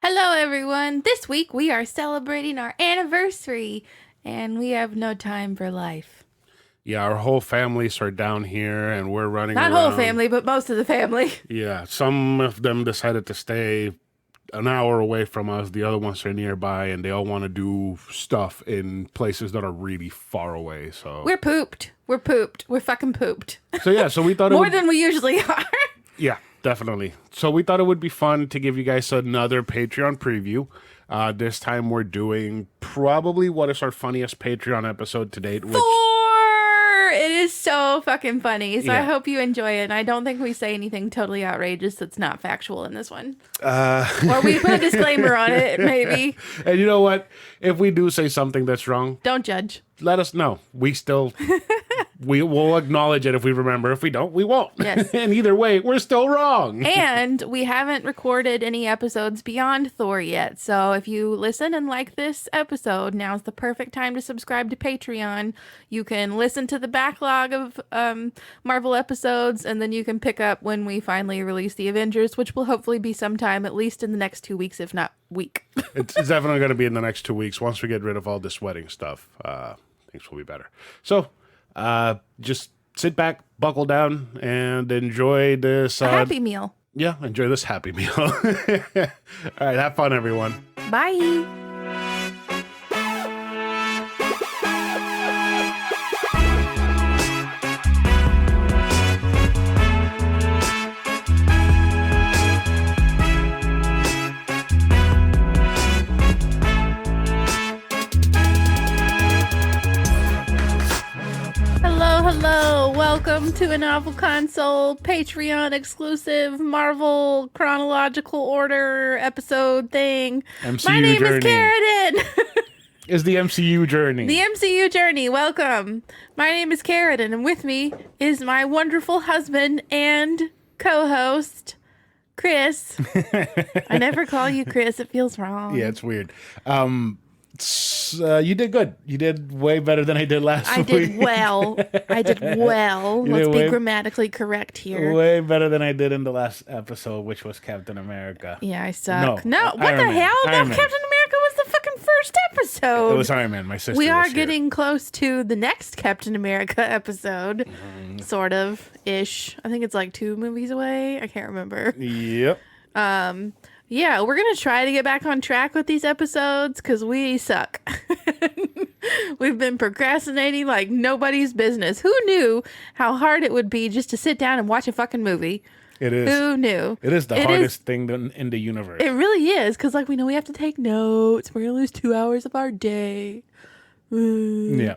Hello, everyone. This week we are celebrating our anniversary, and we have no time for life. Yeah, our whole families are down here, and we're running Not around. whole family, but most of the family. Yeah, some of them decided to stay an hour away from us. The other ones are nearby, and they all want to do stuff in places that are really far away. So We're pooped. We're pooped. We're fucking pooped. so we thought it More would, than we usually are. yeah, definitely. So we thought it would be fun to give you guys another Patreon preview. This time we're doing probably what is our funniest Patreon episode to date, which Thor! It is so fucking funny. So I Yeah. hope you enjoy it. And I don't think we say anything totally outrageous that's not factual in this one. Or we put a disclaimer on it, maybe. and you know what? If we do say something that's wrong, Don't judge. let us know. We will acknowledge it if we remember. If we don't, we won't. Yes. And either way, we're still wrong. And we haven't recorded any episodes beyond Thor yet. So if you listen and like this episode, now's the perfect time to subscribe to Patreon. You can listen to the backlog of Marvel episodes, and then you can pick up when we finally release the Avengers, which will hopefully be sometime, at least in the next 2 weeks, if not week. It's definitely going to be in the next 2 weeks. Once we get rid of all this wedding stuff, things will be better. So just sit back, buckle down, and enjoy this. A Happy Meal. Yeah, enjoy this Happy Meal. All right, have fun, everyone. Bye. Hello. Welcome to a Novel Console Patreon exclusive Marvel chronological order episode thing. MCU My name journey. is Carradine. Is the MCU journey. The MCU journey. Welcome. My name is Carradine, and with me is my wonderful husband and co-host, Chris. I never call you Chris. It feels wrong. Yeah, it's weird. You did good. You did way better than I did last I week. did well. I did well. You Let's did be way- grammatically correct here. Way better than I did in the last episode, which was Captain America. Yeah, I suck. No, what Iron the Man. hell? No, Iron Man. Captain America was the fucking first episode. It was Iron Man. My sister We are was here. getting close to the next Captain America episode. Sort of ish. I think it's like 2 movies away. I can't remember. Yep. Yeah, we're going to try to get back on track with these episodes because we suck. We've been procrastinating like nobody's business. Who knew how hard it would be just to sit down and watch a fucking movie? It is. Who knew? It is the It hardest thing in the universe. It really is, because like we know we have to take notes. We're gonna lose 2 hours of our day. Yeah.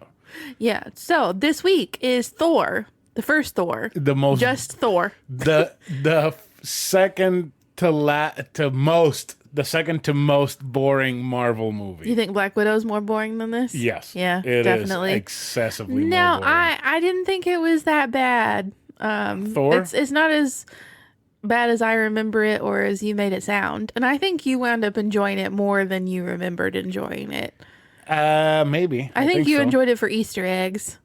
Yeah. So this week is Thor, the first Thor, The most. just Thor. the second the second to most boring Marvel movie. You think Black Widow's more boring than this? Yes. Yeah, It definitely. is excessively No, more boring. I didn't think it was that bad. Thor? It's not as bad as I remember it or as you made it sound, and I think you wound up enjoying it more than you remembered enjoying it. Maybe. I think you so. enjoyed it for Easter eggs,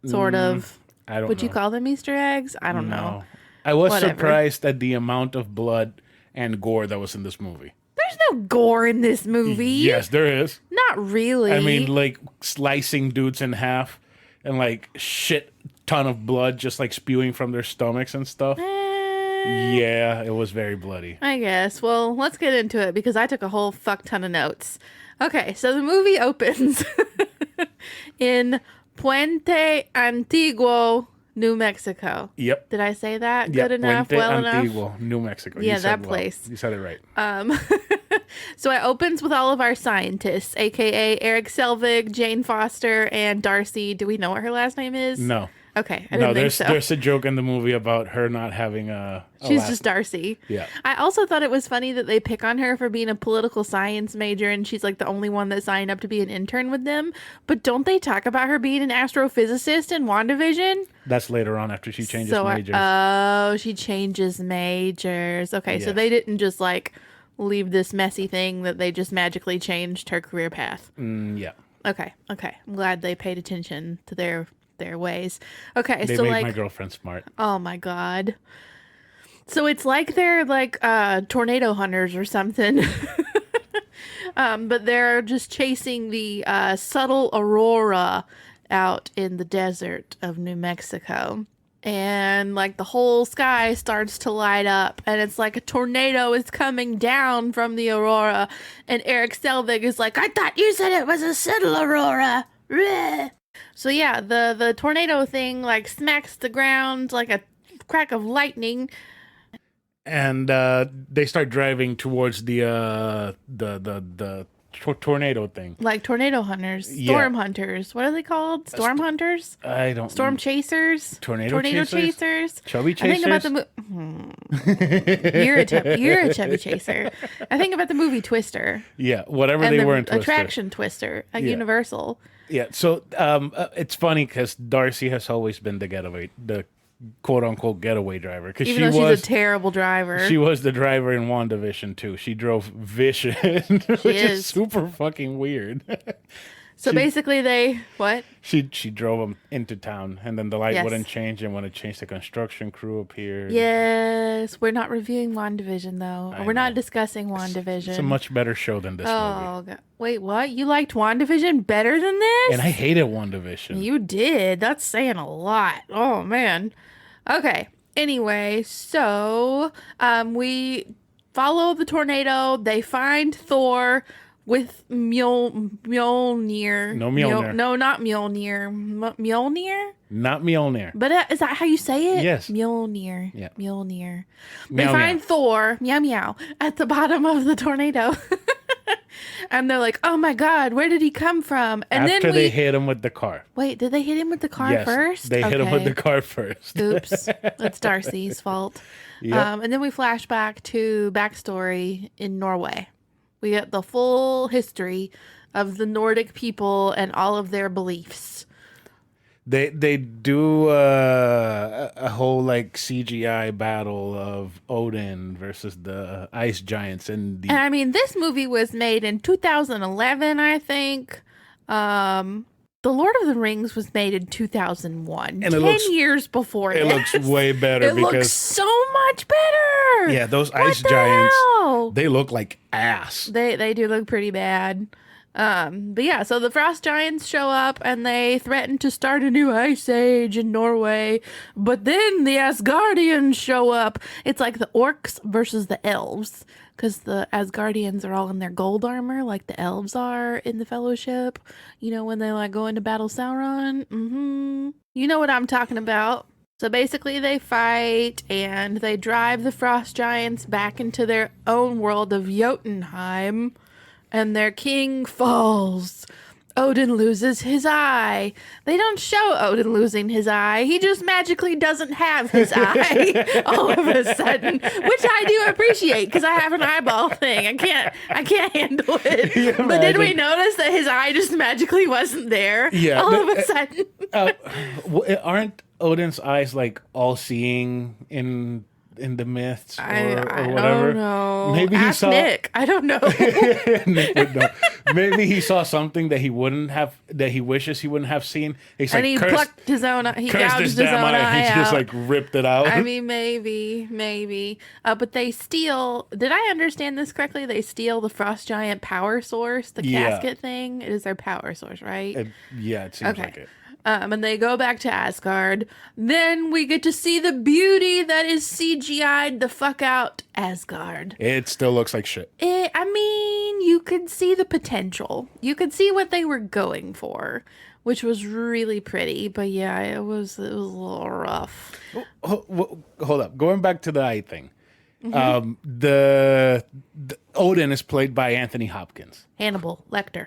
sort of. I don't Would know. you call them Easter eggs? I don't know. I was Whatever. surprised at the amount of blood and gore that was in this movie. There's no gore in this movie. Yes, there is. Not really. I mean, like slicing dudes in half and like shit ton of blood just like spewing from their stomachs and stuff. Yeah, it was very bloody. I guess. Well, let's get into it because I took a whole fuck ton of notes. Okay, so the movie opens in Puente Antiguo, New Mexico. Yep. Did I say that Yep. good enough? Puente Well enough? Antiguo, New Mexico. Yeah, You said that well. place. You said it right. So it opens with all of our scientists, aka Eric Selvig, Jane Foster, and Darcy. Do we know what her last name is? No. Okay, I No, didn't think so. there's a joke in the movie about her not having a She's last- just Darcy. Yeah. I also thought it was funny that they pick on her for being a political science major and she's like the only one that signed up to be an intern with them. But don't they talk about her being an astrophysicist in WandaVision? That's later on after she changes majors. She changes majors. Okay, so Yes. they didn't just like leave this messy thing that they just magically changed her career path. Yeah. Okay. I'm glad they paid attention to their ways. Okay, They so made like my girlfriend smart. oh my god. So it's like they're like tornado hunters or something. But they're just chasing the subtle aurora out in the desert of New Mexico. And like the whole sky starts to light up, and it's like a tornado is coming down from the aurora. And Eric Selvig is like, I thought you said it was a subtle aurora. Bleh. So yeah, the tornado thing like smacks the ground like a crack of lightning. And they start driving towards the tornado thing. Like tornado hunters, Yeah. storm hunters. What are they called? Storm hunters? I don't. Storm chasers? Tornado chasers? Chubby I think about chasers? the you're a chubby chaser. I think about the movie Twister. Yeah, whatever And they the were in Twister. attraction Twister at Yeah. Universal. Yeah, so it's funny because Darcy has always been the quote unquote getaway driver. Because Even though she's a terrible driver. she was the driver in WandaVision too. She drove Vision, which is super fucking weird. So basically they, what? She drove him into town, and then the light Yes. wouldn't change, and when it changed, the construction crew appeared. Yes, we're not reviewing WandaVision though. We're not discussing WandaVision. It's a much better show than this movie. Oh, God. Wait, what? You liked WandaVision better than this? And I hated WandaVision. You did. That's saying a lot. Oh, man. Okay. Anyway, so we follow the tornado. They find Thor with Mjolnir. No Mjolnir. No, not Mjolnir. Mjolnir? Not Mjolnir. But is that how you say it? Yes. Mjolnir. Yeah. Mjolnir. They Meow, find meow. Thor, meow meow, at the bottom of the tornado. And they're like, oh my God, where did he come from? And After then they hit him with the car. Wait, did they hit him with the car Yes, first? they hit him with Okay. the car first. Oops. That's Darcy's fault. Yep. And then we flash back to backstory in Norway. We get the full history of the Nordic people and all of their beliefs. They do a whole like CGI battle of Odin versus the ice giants and the And I mean, this movie was made in 2011, I think. The Lord of the Rings was made in 2001, And it 10 looks- years before it this. looks way better It looks because so much better. yeah, those What ice the giants hell? they look like ass. They do look pretty bad. But yeah, so the frost giants show up and they threaten to start a new ice age in Norway. But then the Asgardians show up. It's like the orcs versus the elves. Because the Asgardians are all in their gold armor, like the elves are in the Fellowship. You know, when they like go into battle Sauron. You know what I'm talking about. So basically they fight and they drive the frost giants back into their own world of Jotunheim. And their king falls. Odin loses his eye. They don't show Odin losing his eye. He just magically doesn't have his eye all of a sudden, which I do appreciate because I have an eyeball thing. I can't handle it. But did we notice that his eye just magically wasn't there? Yeah, all of a sudden. Aren't Odin's eyes like all seeing in the myths or I whatever? don't know. Maybe he Ask saw Nick. I don't know. Nick would know. Maybe he saw something that he wouldn't have, that he wishes he wouldn't have seen. He's And like, he plucked his own eye. He curse gouged this his own damn eye. eye He's just out. like ripped it out. I mean, maybe. But they steal. Did I understand this correctly? They steal the frost giant power source, the Yeah. casket thing. It is their power source, right? Yeah, it seems Okay. like it. And they go back to Asgard. Then we get to see the beauty that is CGI'd the fuck out Asgard. It still looks like shit. I mean, you could see the potential. You could see what they were going for, which was really pretty. But yeah, it was a little rough. Hold up. Going back to the eye thing. Mm-hmm. The Odin is played by Anthony Hopkins. Hannibal Lecter.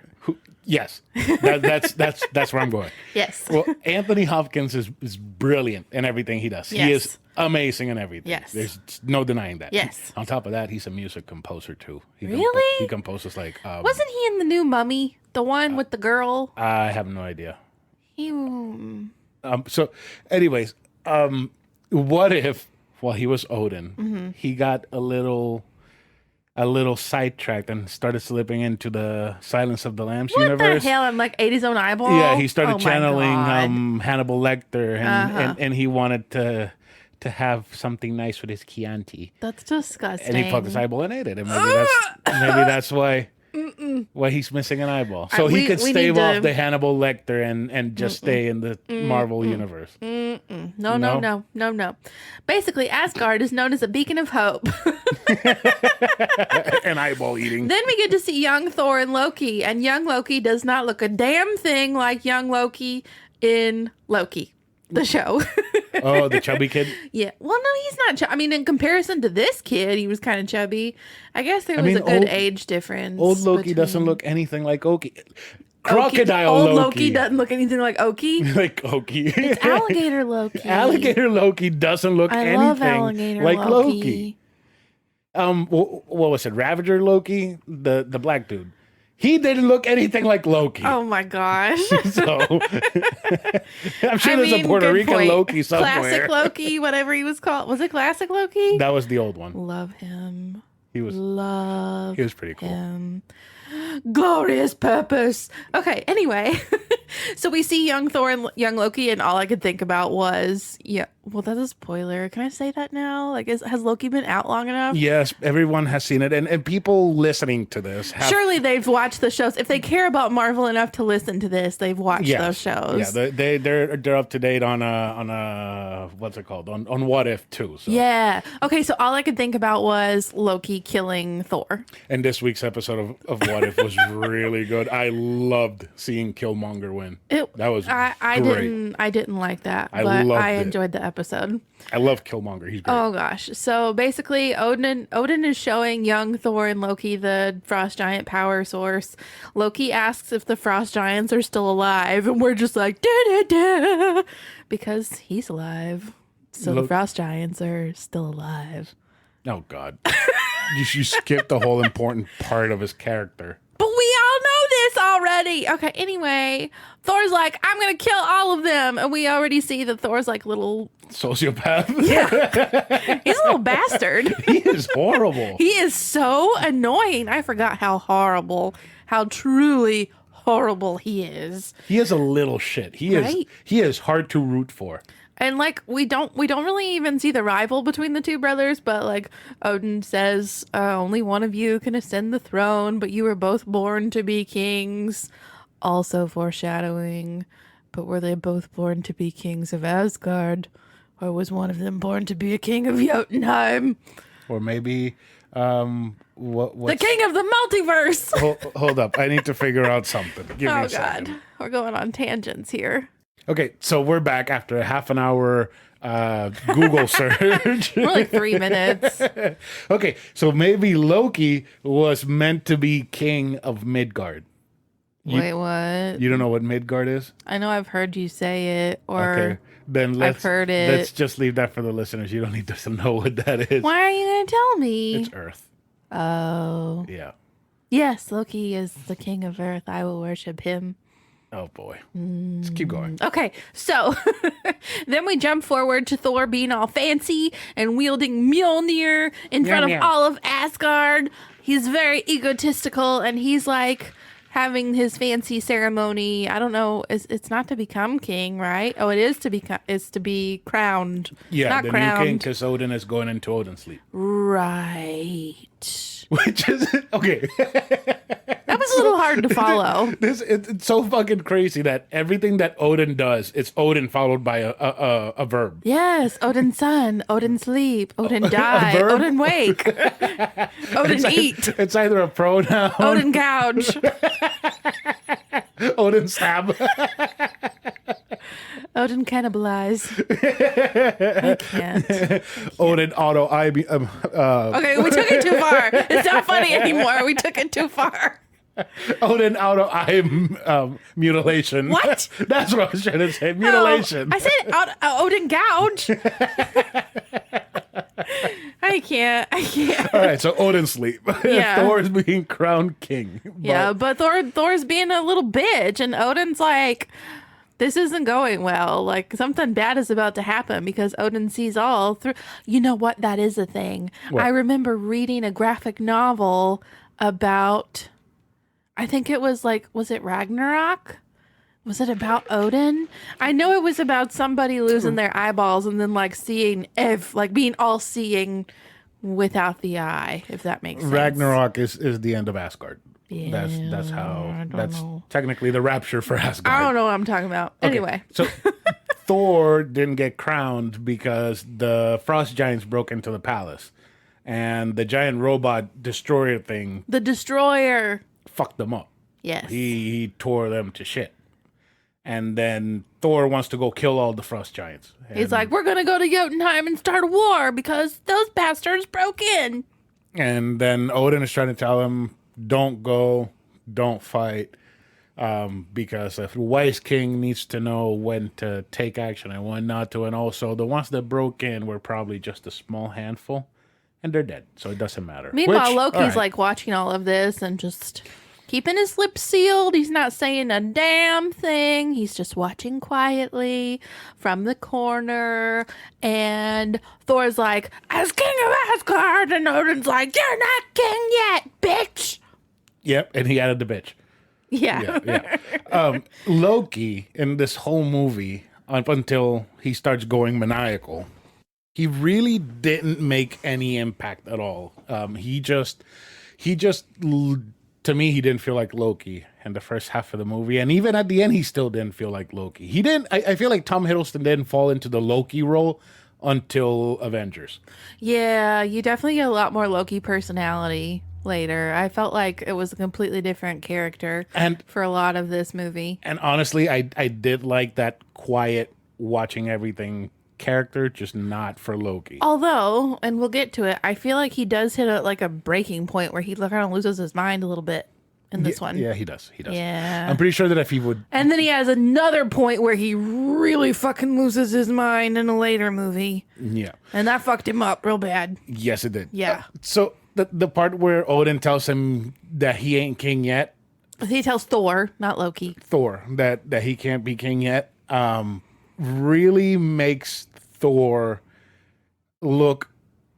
Yes, that's where I'm going. Yes. Well, Anthony Hopkins is brilliant in everything he does. Yes. He is amazing in everything. Yes. There's no denying that. Yes. On top of that, he's a music composer too. Really? He composes like. Wasn't he in the new Mummy? The one with the girl? I have no idea. He. So, anyways, what if while he was Odin, he got a little sidetracked and started slipping into the Silence of the Lambs What universe? the hell? I'm like, ate his own eyeball? Yeah, he started Oh my channeling God. Hannibal Lecter, and he wanted to have something nice with his Chianti. That's disgusting. And he poked his eyeball and ate it. And maybe that's why he's missing an eyeball. So he could stave off the Hannibal Lecter and just stay in the Marvel universe. No. Basically, Asgard is known as a beacon of hope. And eyeball eating. Then we get to see young Thor and Loki. And young Loki does not look a damn thing like young Loki in Loki, the show. Oh, the chubby kid? Yeah. Well, no, he's not. I mean, in comparison to this kid, he was kind of chubby. I guess there was a good age difference. Old Loki doesn't look anything like Oki. Crocodile Loki. Old Loki doesn't look anything like Oki. Like Oki. It's alligator Loki. Alligator Loki doesn't look anything like Loki. What was it? Ravager Loki? The black dude. He didn't look anything like Loki. Oh my gosh. So I'm sure there's a Puerto Rican Loki somewhere. Classic Loki, whatever he was called. Was it Classic Loki? That was the old one. Love him. He was pretty cool. Him. Glorious purpose. Okay, anyway. So we see young Thor and young Loki, and all I could think about was, well, that's a spoiler. Can I say that now? Like, has Loki been out long enough? Yes, everyone has seen it, and people listening to this surely they've watched the shows. If they care about Marvel enough to listen to this, they've watched those shows. Yeah, they're up to date on what's it called, on What If too. So. Yeah. Okay, so all I could think about was Loki killing Thor. And this week's episode of What If was really good. I loved seeing Killmonger win. That was great. I didn't like that, but I enjoyed the episode. I love Killmonger. He's great. Oh gosh. So basically Odin is showing young Thor and Loki the frost giant power source. Loki asks if the frost giants are still alive, and we're just like da because he's alive. So the frost giants are still alive. Oh God. You skipped the whole important part of his character. But we all know this already. Okay, anyway, Thor's like, I'm going to kill all of them. And we already see that Thor's like little... sociopath. Yeah. He's a little bastard. He is horrible. He is so annoying. I forgot how truly horrible he is. He is a little shit. He is hard to root for. And like we don't really even see the rival between the two brothers, but like Odin says, only one of you can ascend the throne, but you were both born to be kings. Also foreshadowing, but were they both born to be kings of Asgard, or was one of them born to be a king of Jotunheim? Or maybe the king of the multiverse. Hold up, I need to figure out something. Give me a second. God, we're going on tangents here. Okay, so we're back after a half an hour Google search. We're like 3 minutes. Okay, so maybe Loki was meant to be king of Midgard. Wait, what? You don't know what Midgard is? I know I've heard you say it, or okay. Then I've heard it. Let's just leave that for the listeners. You don't need to know what that is. Why are you going to tell me? It's Earth. Oh. Yeah. Yes, Loki is the king of Earth. I will worship him. Oh, boy. Let's keep going. Okay, so then we jump forward to Thor being all fancy and wielding Mjolnir in front of all of Asgard. He's very egotistical, and he's like having his fancy ceremony. I don't know. It's not to become king, right? Oh, it is to be crowned. Yeah, not the crowned. new king, because Odin is going into Odin's sleep. Right. Which is okay. That was a little hard to follow. It's so fucking crazy that everything that Odin does, it's Odin followed by a verb. Yes, Odin son, Odin sleep, Odin die, Odin wake, Odin eat. It's either a pronoun, Odin gouge, Odin stab, Odin cannibalize. I can't. Odin auto Okay, we took it too far. It's not funny anymore. We took it too far. Odin auto eye mutilation. What? That's what I was trying to say. Mutilation. I said Odin gouge. I can't. All right, so Odin sleep. Yeah. Thor's being crowned king. But Thor's being a little bitch, and Odin's like, this isn't going well. Like, something bad is about to happen because Odin sees all through. You know what? That is a thing. What? I remember reading a graphic novel about, I think it was like, was it Ragnarok? Was it about Odin? I know it was about somebody losing their eyeballs and then like seeing like being all seeing without the eye, if that makes sense. Ragnarok is the end of Asgard. Yeah, That's how I don't that's know. technically the rapture for Asgard. I don't know what I'm talking about. Okay, Anyway. so Thor didn't get crowned because the frost giants broke into the palace, and the giant robot destroyer thing The Destroyer. fucked them up. Yes. He tore them to shit. And then Thor wants to go kill all the frost giants. He's like, we're going to go to Jotunheim and start a war because those bastards broke in. And then Odin is trying to tell him, don't go, don't fight, because a wise king needs to know when to take action and when not to. And also, the ones that broke in were probably just a small handful, and they're dead, so it doesn't matter. Meanwhile, Loki's like watching all of this and just keeping his lips sealed. He's not saying a damn thing. He's just watching quietly from the corner. And Thor's like, as king of Asgard. And Odin's like, you're not king yet, bitch. Yep, and he added the bitch. Yeah. Loki, in this whole movie, up until he starts going maniacal, he really didn't make any impact at all. He just, to me, he didn't feel like Loki in the first half of the movie. And even at the end, he still didn't feel like Loki. He didn't, I feel like Tom Hiddleston didn't fall into the Loki role until Avengers. Yeah, you definitely get a lot more Loki personality later. I felt like it was a completely different character And for a lot of this movie. And honestly, I did like that quiet, watching everything character, just not for Loki. Although, and we'll get to it, I feel like he does hit a breaking point where he kind of loses his mind a little bit in this one. Yeah, he does. Yeah. I'm pretty sure that if he would... And then he has another point where he really fucking loses his mind in a later movie. Yeah. And that fucked him up real bad. Yes, it did. Yeah. So the part where Odin tells him that he ain't king yet, He tells Thor, not Loki. Thor, that he can't be king yet, really makes Thor look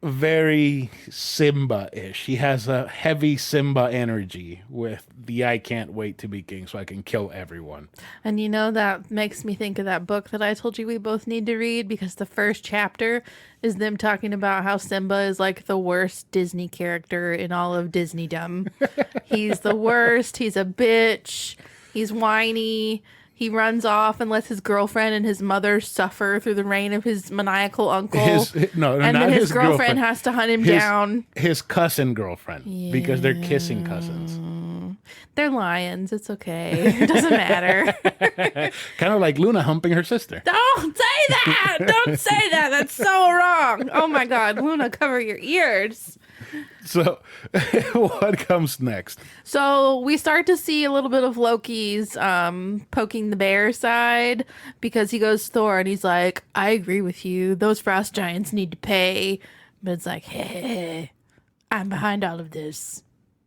very Simba-ish. He has a heavy Simba energy with the I can't wait to be king so I can kill everyone. And you know, that makes me think of that book that I told you we both need to read, because the first chapter is them talking about how Simba is like the worst Disney character in all of Disneydom. He's the worst. He's a bitch. He's whiny. He runs off and lets his girlfriend and his mother suffer through the reign of his maniacal uncle. And not then his girlfriend has to hunt him down. His cousin girlfriend, because they're kissing cousins. They're lions. It's okay. It doesn't matter. Kind of like Luna humping her sister. Don't say that. Don't say that. That's so wrong. Oh my God. Luna, cover your ears. So what comes next? So we start to see a little bit of Loki's poking the bear side, because he goes to Thor and he's like, I agree with you. Those frost giants need to pay. But it's like, hey, I'm behind all of this,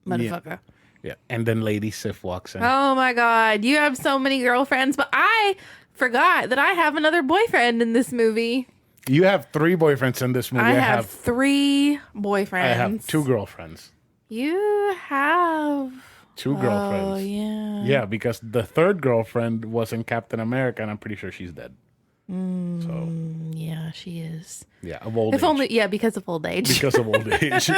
motherfucker. Yeah. And then Lady Sif walks in. Oh my God. You have so many girlfriends, but I forgot that I have another boyfriend in this movie. You have 3 boyfriends in this movie. I have 3 boyfriends. I have 2 girlfriends. You have 2 girlfriends. Oh, yeah. Yeah, because the 3rd girlfriend was in Captain America, and I'm pretty sure she's dead. So Yeah, she is. yeah, of old age. Only, because of old age. Because of old age.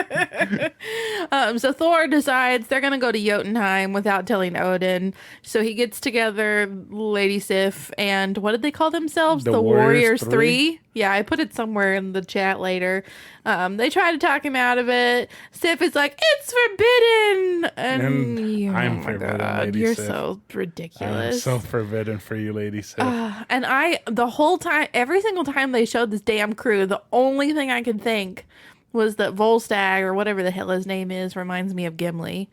So Thor decides they're gonna go to Jotunheim without telling Odin. So he gets together Lady Sif and what did they call themselves? The Warriors Warriors 3. Yeah, I put it somewhere in the chat later. They try to talk him out of it. Sif is like, it's forbidden, and I'm oh my forbidden, God, Lady you're Sif. so I'm ridiculous. so forbidden for you, Lady Sif. And the whole time, every single time they showed this damn crew, the only thing I could think was that Volstagg, or whatever the hell his name is, reminds me of Gimli.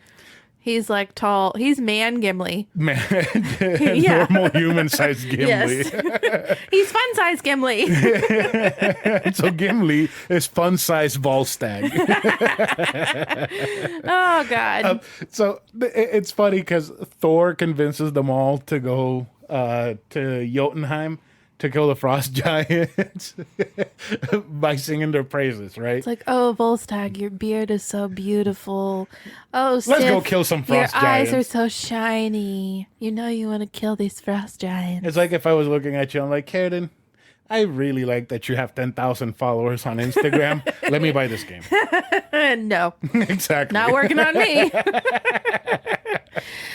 He's like tall. He's man Gimli. Man, Yeah. normal human-sized Gimli. Yes. He's fun-sized Gimli. So Gimli is fun-sized Volstagg. Oh, God. So it's funny because Thor convinces them all to go to Jotunheim, to kill the frost giants by singing their praises, right? It's like, oh, Volstagg, your beard is so beautiful. Oh, Let's go Sif, kill some frost your giants. eyes are so shiny. You know you want to kill these frost giants. It's like if I was looking at you, I'm like, Kaden, I really like that you have 10,000 followers on Instagram. Let me buy this game. No, Exactly. not working on me.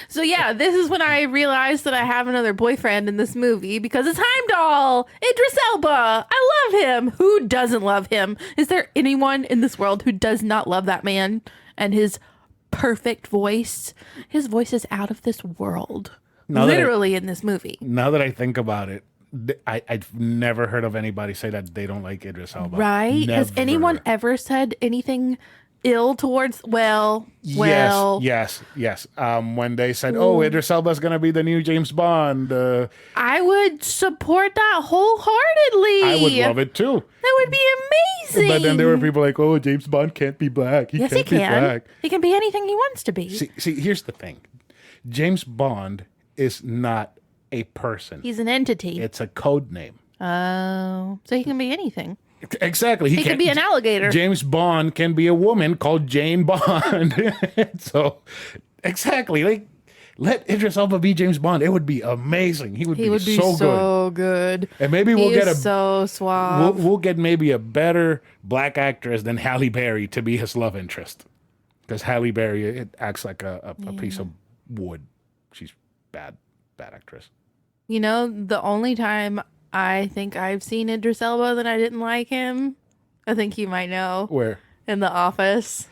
So yeah, this is when I realized that I have another boyfriend in this movie because it's Heimdall, Idris Elba. I love him. Who doesn't love him? Is there anyone in this world who does not love that man and his perfect voice? His voice is out of this world. Literally in this movie. Now that I think about it, I've never heard of anybody say that they don't like Idris Elba. Right? Never. Has anyone ever said anything ill towards? Yes. When they said, "Oh, Idris Elba's gonna be the new James Bond," I would support that wholeheartedly. I would love it too. That would be amazing. But then there were people like, "Oh, James Bond can't be black. Yes, he can't be can. black." He can be anything he wants to be. See, here's the thing: James Bond is not a person. He's an entity. It's a code name. Oh, so he can be anything. Exactly. He could be an alligator. James Bond can be a woman called Jane Bond. So, exactly. Like, let Idris Elba be James Bond. It would be amazing. He would be so good. And maybe we'll get so suave. We'll get maybe a better black actress than Halle Berry to be his love interest. Because Halle Berry, it acts like a piece of wood. She's bad actress. You know, the only time I think I've seen Idris Elba that I didn't like him, I think you might know. Where? In The Office.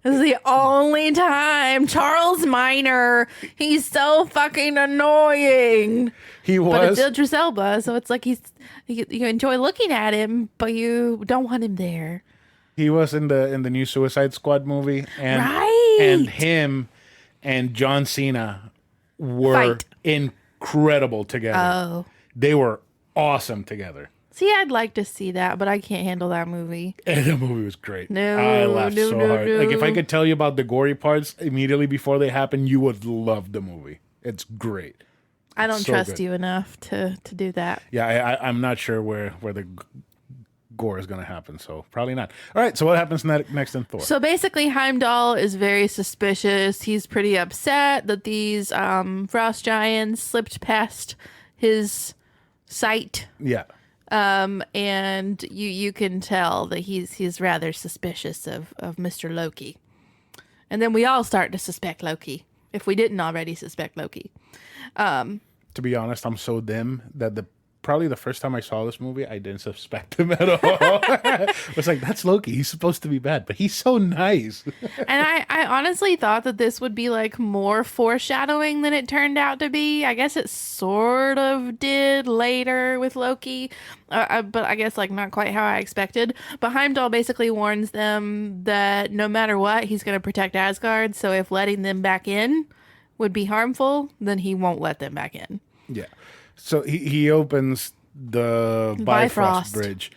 This is the only time. Charles Minor. He's so fucking annoying. He was. But it's Idris Elba, so it's like you enjoy looking at him, but you don't want him there. He was in the new Suicide Squad movie, and right. And him and John Cena were incredible together. Oh. They were awesome together. See, I'd like to see that, but I can't handle that movie. And the movie was great. No, I laughed so hard. no. Like, if I could tell you about the gory parts immediately before they happen, you would love the movie. It's great. I don't so trust good. you enough to do that. Yeah, I'm not sure where the gore is going to happen, so probably not. All right, so what happens next in Thor? So basically, Heimdall is very suspicious. He's pretty upset that these frost giants slipped past his sight. Yeah. And you can tell that he's rather suspicious of Mr. Loki. And then we all start to suspect Loki, if we didn't already suspect Loki. To be honest, I'm so dim that probably the first time I saw this movie, I didn't suspect him at all. I was like, that's Loki. He's supposed to be bad, but he's so nice. And I honestly thought that this would be like more foreshadowing than it turned out to be. I guess it sort of did later with Loki, but I guess like not quite how I expected. But Heimdall basically warns them that no matter what, he's going to protect Asgard. So if letting them back in would be harmful, then he won't let them back in. Yeah. So he opens the Bifrost Bridge.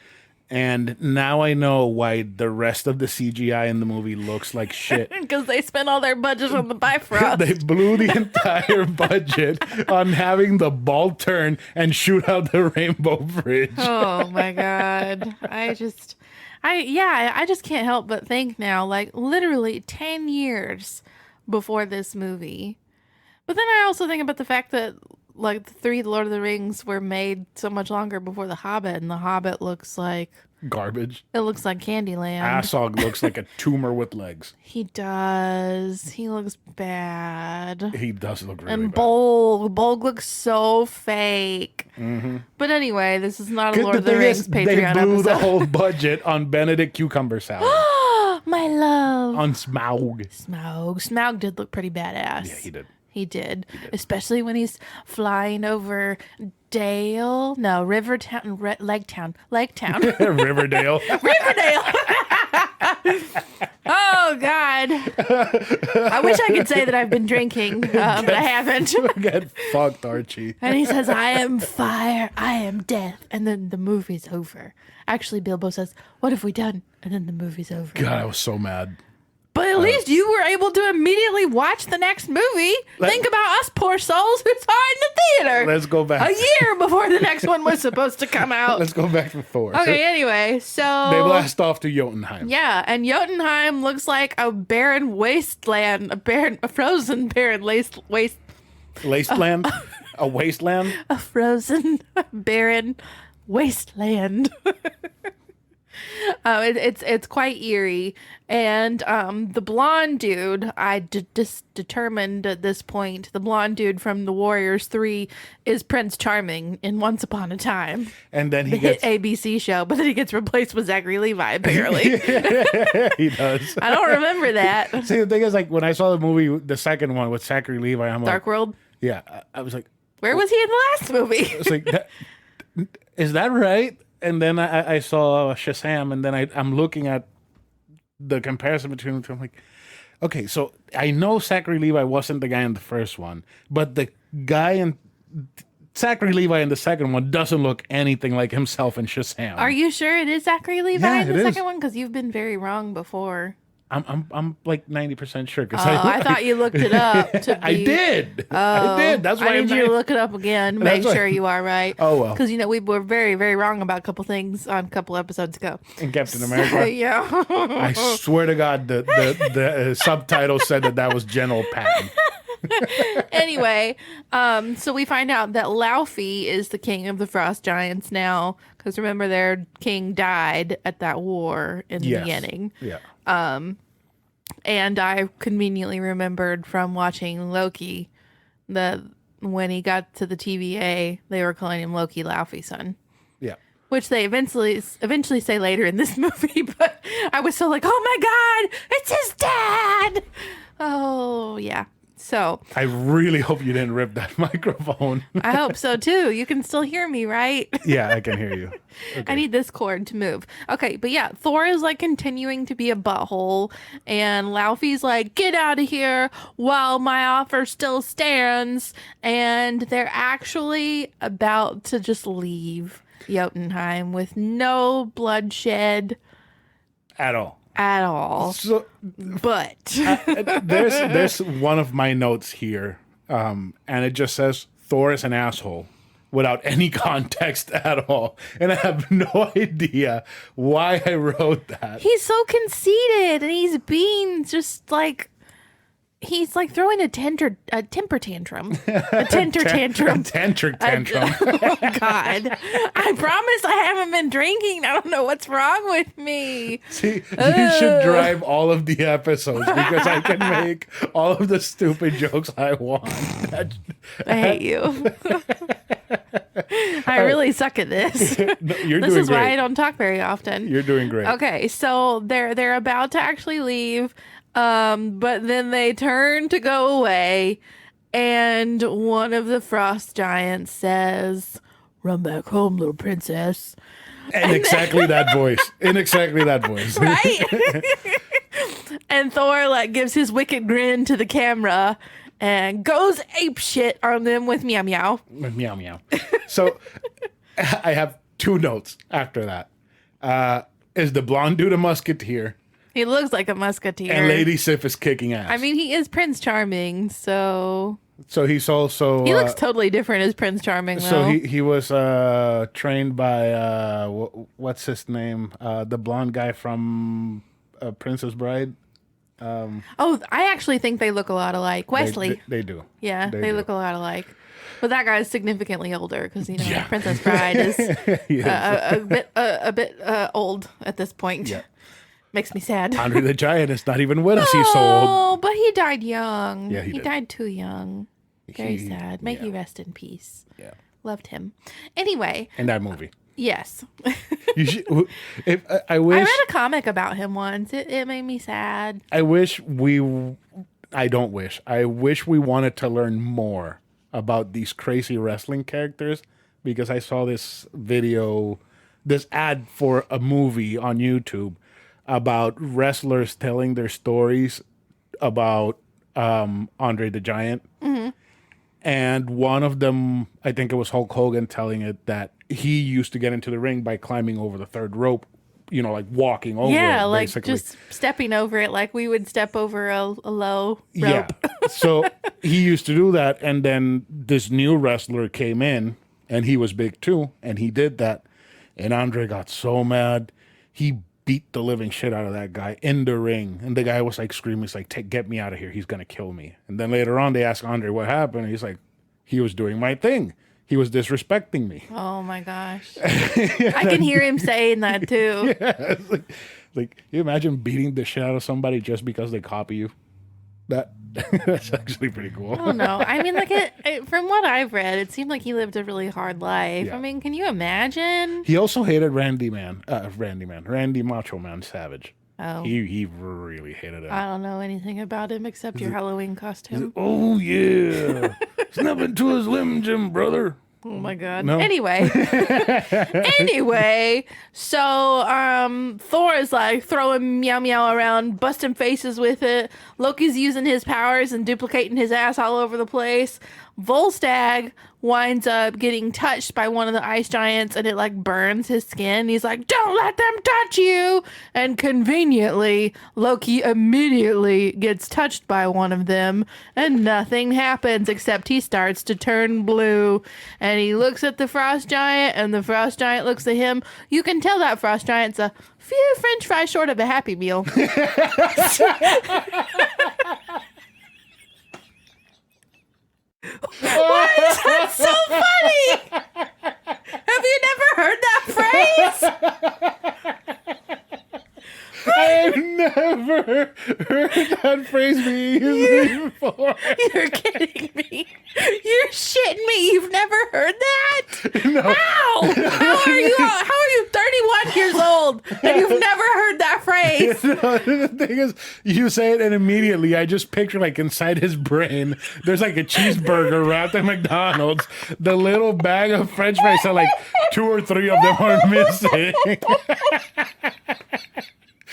And now I know why the rest of the CGI in the movie looks like shit. Because they spent all their budget on the Bifrost. They blew the entire budget on having the ball turn and shoot out the Rainbow Bridge. Oh my God. I just can't help but think now, like literally 10 years before this movie. But then I also think about the fact that like the 3 Lord of the Rings were made so much longer before The Hobbit, and The Hobbit looks like garbage. It looks like Candyland. Assog looks like a tumor with legs. He does. He looks bad. He does look really and bad. Bolg looks so fake. Mm-hmm. But anyway, this is not a Lord of the Rings Patreon they blew episode. the whole budget on Benedict cucumber salad. My love. On Smaug. Smaug did look pretty badass. Yeah, he did. He did. Especially when he's flying over Rivertown, Legtown. Riverdale. Riverdale. Oh, God. I wish I could say that I've been drinking, but I haven't. Get fucked, Archie. And he says, I am fire, I am death. And then the movie's over. Actually, Bilbo says, what have we done? And then the movie's over. God, I was so mad. But at least you were able to immediately watch the next movie. Think about us poor souls who saw it in the theater. Let's go back. A year before the next one was supposed to come out. Let's go back to Thor. Okay, anyway, so... They blast off to Jotunheim. Yeah, and Jotunheim looks like a barren wasteland. A frozen barren wasteland. A wasteland? A frozen barren wasteland. It's quite eerie, and the blonde dude, I determined at this point, the blonde dude from the Warriors 3 is Prince Charming in Once Upon a Time, and then he hit gets ABC show, but then he gets replaced with Zachary Levi. Apparently, he does. I don't remember that. See, the thing is, like when I saw the movie, the second one with Zachary Levi, I'm Dark like, World. yeah, I was like, Where was he in the last movie? it's like, is that right? And then I saw Shazam, and then I'm looking at the comparison between the two. I'm like, okay, so I know Zachary Levi wasn't the guy in the first one, but the guy in Zachary Levi in the second one doesn't look anything like himself in Shazam. Are you sure it is Zachary Levi Yeah, in the it is. second one? Because you've been very wrong before. I'm like 90% sure. Cause I thought you looked it up. To be... I did. I did. That's why I need you to look it up again. Make That's sure why- you are right. Oh, well. Because we were very, very wrong about a couple things on a couple episodes ago. In Captain America. Yeah. I swear to God, the subtitle said that was General Patton. Anyway, so we find out that Laufey is the king of the Frost Giants now. Because remember, their king died at that war in the beginning. Yeah. And I conveniently remembered from watching Loki that when he got to the TVA, they were calling him Loki Laufey's son. Yeah. Which they eventually say later in this movie, but I was so like, oh my God, it's his dad. Oh, yeah. So I really hope you didn't rip that microphone. I hope so too. You can still hear me, right? Yeah, I can hear you. Okay. I need this cord to move. Okay, but yeah, Thor is like continuing to be a butthole, and Laufey's like, get out of here while my offer still stands. And they're actually about to just leave Jotunheim with no bloodshed At all. at all. So But there's one of my notes here, and it just says Thor is an asshole without any context at all, and I have no idea why I wrote that. he's so conceited, and he's being just like, he's like throwing a temper tantrum. A tantrum. Tantrum. Oh God! I promise I haven't been drinking. I don't know what's wrong with me. See, you should drive all of the episodes because I can make all of the stupid jokes I want. I hate you. I really suck at this. No, you're This doing is why I great. don't talk very often. You're doing great. Okay, so they're about to actually leave, but then they turn to go away, and one of the frost giants says, "Run back home, little princess." In exactly that voice. Right? And Thor like gives his wicked grin to the camera and goes ape shit on them with meow meow. Meow meow. So I have two notes after that. Is the blonde dude a musketeer? He looks like a musketeer. And Lady Sif is kicking ass. I mean, he is Prince Charming, so so he's also he looks totally different as Prince Charming, though. so he was trained by what's his name? The blonde guy from Princess Bride. Oh, I actually think they look a lot alike. Wesley. They do. Yeah, they do. look a lot alike. But that guy's significantly older because Yeah. Princess Bride is Yes. a bit old at this point. Yeah. Makes me sad. Andre the Giant is not even with us. He's so old. Oh, but he died young. Yeah, he did. died too young. Very He- sad. May yeah. he rest in peace. Yeah. Loved him. Anyway, In that movie. yes. You should, if I I wish read a comic about him once. It made me sad. I wish I don't wish. I wish we wanted to learn more about these crazy wrestling characters because I saw this ad for a movie on YouTube about wrestlers telling their stories about Andre the Giant. Mm-hmm. And one of them, I think it was Hulk Hogan telling it that he used to get into the ring by climbing over the third rope. like walking over Yeah, it, like basically. just stepping over it like we would step over a low rope. Yeah. So he used to do that, and then this new wrestler came in, and he was big too, and he did that, and Andre got so mad, he beat the living shit out of that guy in the ring, and the guy was like screaming, he's like, get me out of here, he's gonna kill me. And then later on, they asked Andre what happened, and he's like, he was doing my thing. He was disrespecting me. Oh my gosh. I can hear him saying that too. Yeah, it's like you imagine beating the shit out of somebody just because they copy you. That's actually pretty cool. I don't know. I mean, like from what I've read, it seemed like he lived a really hard life. Yeah. I mean, can you imagine? He also hated Randy Macho Man Savage. Oh, He really hated him. I don't know anything about him except your Halloween costume. Oh yeah, snap into his Slim Jim, brother. Oh my god. No. Anyway. So Thor is like throwing meow meow around, busting faces with it. Loki's using his powers and duplicating his ass all over the place. Volstagg winds up getting touched by one of the ice giants, and it like burns his skin. He's like, "Don't let them touch you!" And conveniently, Loki immediately gets touched by one of them, and nothing happens except he starts to turn blue. And he looks at the frost giant, and the frost giant looks at him. You can tell that frost giant's a few French fries short of a Happy Meal. Why is that so funny? Have you never heard that phrase? I've never heard that phrase being used before. You're kidding me. You're shitting me. You've never heard that? No. How? How are you 31 years old and you've never heard that phrase? The thing is, you say it, and immediately I just picture like inside his brain, there's like a cheeseburger wrapped at McDonald's. The little bag of French fries are like 2 or 3 of them are missing.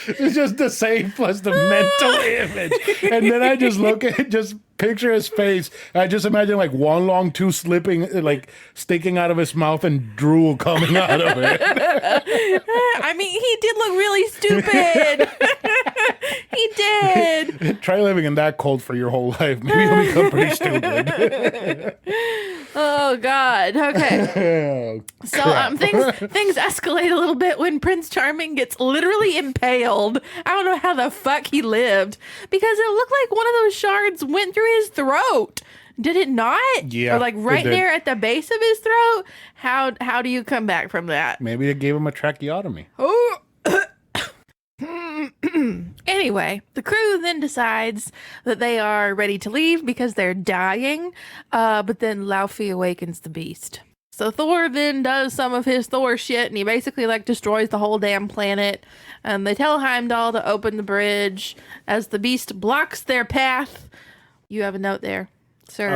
It's just the same plus the mental image. And then I just look at it, just picture his face. I just imagine like one long tooth slipping, like sticking out of his mouth and drool coming out of it. I mean, he did look really stupid. He did. Try living in that cold for your whole life. Maybe you'll become pretty stupid. Oh God. Okay. Oh, So crap. things escalate a little bit when Prince Charming gets literally impaled. I don't know how the fuck he lived, because it looked like one of those shards went through his throat. Did it not? Yeah, Or like it right did. there at the base of his throat? How do you come back from that? Maybe they gave him a tracheotomy. Oh. Anyway, the crew then decides that they are ready to leave because they're dying. But then Laufey awakens the beast. So Thor then does some of his Thor shit, and he basically like destroys the whole damn planet. And they tell Heimdall to open the bridge as the beast blocks their path. You have a note there, sir.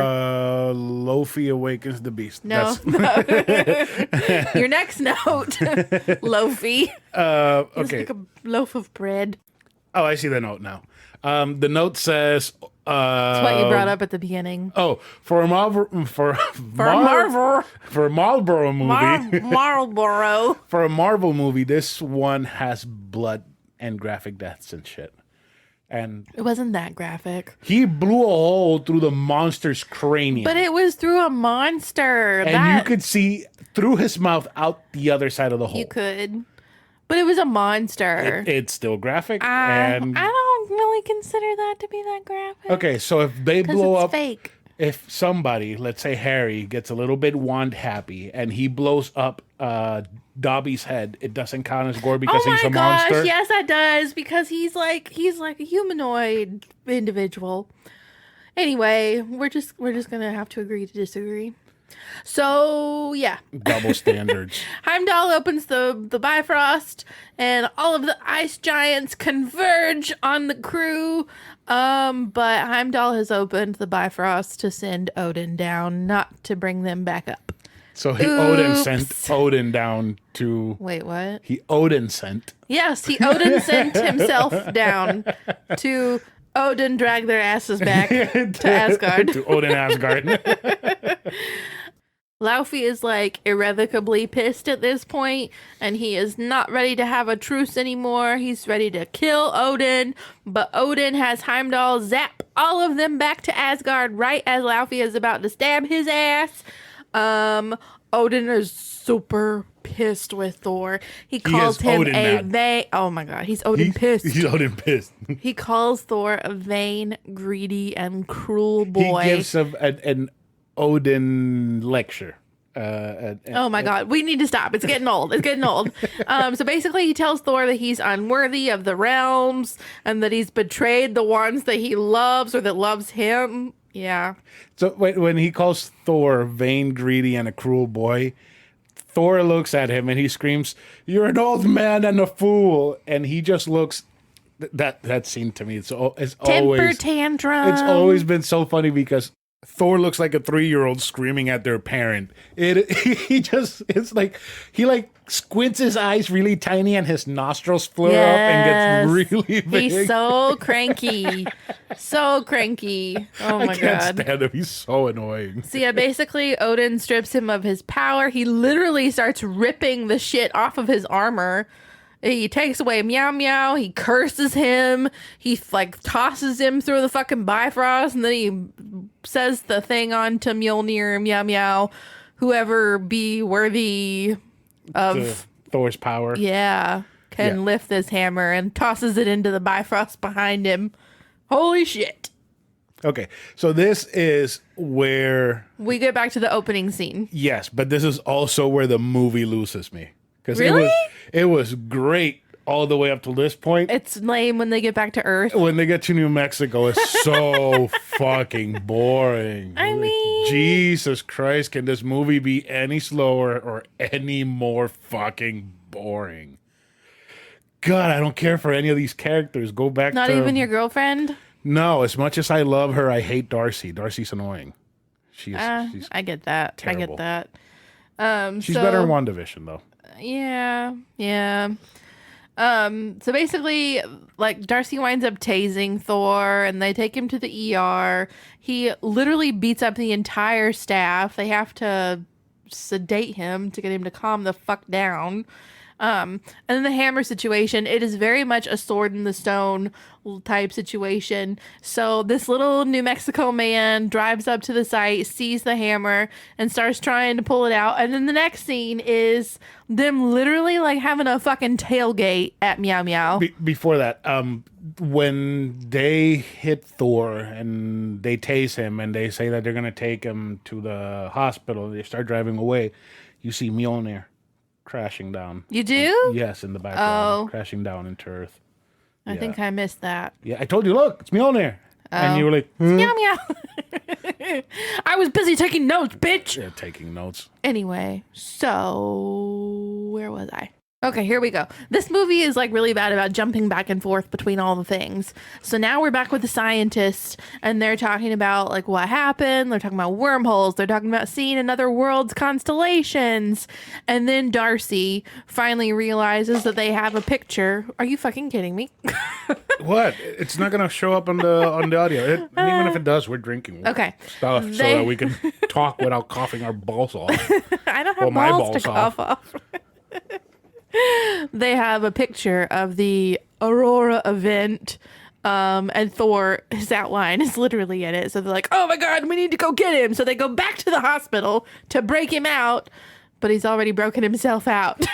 Lofi awakens the beast. No. Your next note, Lofi. It's Okay. like a loaf of bread. Oh, I see the note now. The note says. That's what you brought up at the beginning. Oh, for a Marlboro movie. Marlboro. For a Marvel movie, this one has blood and graphic deaths and shit. And It wasn't that graphic. he blew a hole through the monster's cranium. But it was through a monster. And you could see through his mouth out the other side of the hole. You could. But it was a monster. It's still graphic. I and don't really consider that to be that graphic. okay, so if they Because blow it's up, fake. if somebody, let's say Harry, gets a little bit wand happy and he blows up Dobby's head, it doesn't count as gore because Oh he's my a gosh, monster. yes, that does, because he's like a humanoid individual. Anyway, we're just gonna have to agree to disagree. So yeah, Double standards. Heimdall opens the Bifrost, and all of the ice giants converge on the crew. But Heimdall has opened the Bifrost to send Odin down, not to bring them back up. So Oops. sent Odin down to. Wait, what? Odin sent. Yes, Odin sent himself down to Odin drag their asses back to Asgard. To Odin Asgard. Laufey is like irrevocably pissed at this point, and he is not ready to have a truce anymore. He's ready to kill Odin, but Odin has Heimdall zap all of them back to Asgard right as Laufey is about to stab his ass. Odin is super pissed with Thor. He calls him Odin a mad. vain. Oh my god, he's Odin pissed. He's Odin pissed. He calls Thor a vain, greedy, and cruel boy. He gives him an Odin lecture. Oh my god, we need to stop. It's getting old. It's getting old. So basically he tells Thor that he's unworthy of the realms and that he's betrayed the ones that he loves or that loves him. Yeah. So when he calls Thor vain, greedy, and a cruel boy, Thor looks at him and he screams, "You're an old man and a fool!" And he just looks. That scene to me, it's Temper always tantrum. it's always been so funny because Thor looks like a 3-year-old screaming at their parent. It's like he like squints his eyes really tiny and his nostrils flare up and gets really big. He's so cranky. So cranky. Oh my I can't god. stand him. He's so annoying. So yeah, basically Odin strips him of his power. He literally starts ripping the shit off of his armor. He takes away Meow Meow. He curses him. He like tosses him through the fucking Bifrost, and then he says the thing on to Mjolnir, Meow Meow, whoever be worthy of Thor's power. can lift this hammer, and tosses it into the Bifrost behind him. Holy shit. Okay, so this is where We get back to the opening scene. yes, but this is also where the movie loses me because Really? it was great all the way up to this point. It's lame when they get back to Earth. When they get to New Mexico, it's so fucking boring. I mean- Jesus Christ, can this movie be any slower or any more fucking boring? God, I don't care for any of these characters. Go back Not to... even your girlfriend? No, as much as I love her, I hate Darcy. Darcy's annoying. She's I get that. terrible. I get that. She's better in WandaVision, though. Yeah. So basically, like, Darcy winds up tasing Thor and they take him to the ER. He literally beats up the entire staff. They have to sedate him to get him to calm the fuck down. And then the hammer situation, it is very much a sword in the stone type situation. So this little New Mexico man drives up to the site, sees the hammer, and starts trying to pull it out. And then the next scene is them literally like having a fucking tailgate at Meow Meow. Before that, when they hit Thor and they tase him and they say that they're going to take him to the hospital, they start driving away, you see Mjolnir crashing down. You do? Yes, in the background. Oh. Crashing down into Earth. I think I missed that. Yeah, I told you, look, it's Mjolnir. And you were like, Meow Meow. I was busy taking notes, bitch. Yeah, taking notes. Anyway, so where was I? Okay, here we go. This movie is like really bad about jumping back and forth between all the things. So now we're back with the scientists and they're talking about like what happened. They're talking about wormholes. They're talking about seeing another world's constellations. And then Darcy finally realizes that they have a picture. Are you fucking kidding me? What? It's not gonna show up on the audio. Even if it does, we're drinking Okay. stuff so They- that we can talk without coughing our balls off. I don't have Well, my balls to balls off. cough off. They have a picture of the Aurora event, and Thor, his outline is literally in it. So they're like, oh my God, we need to go get him. So they go back to the hospital to break him out, but he's already broken himself out.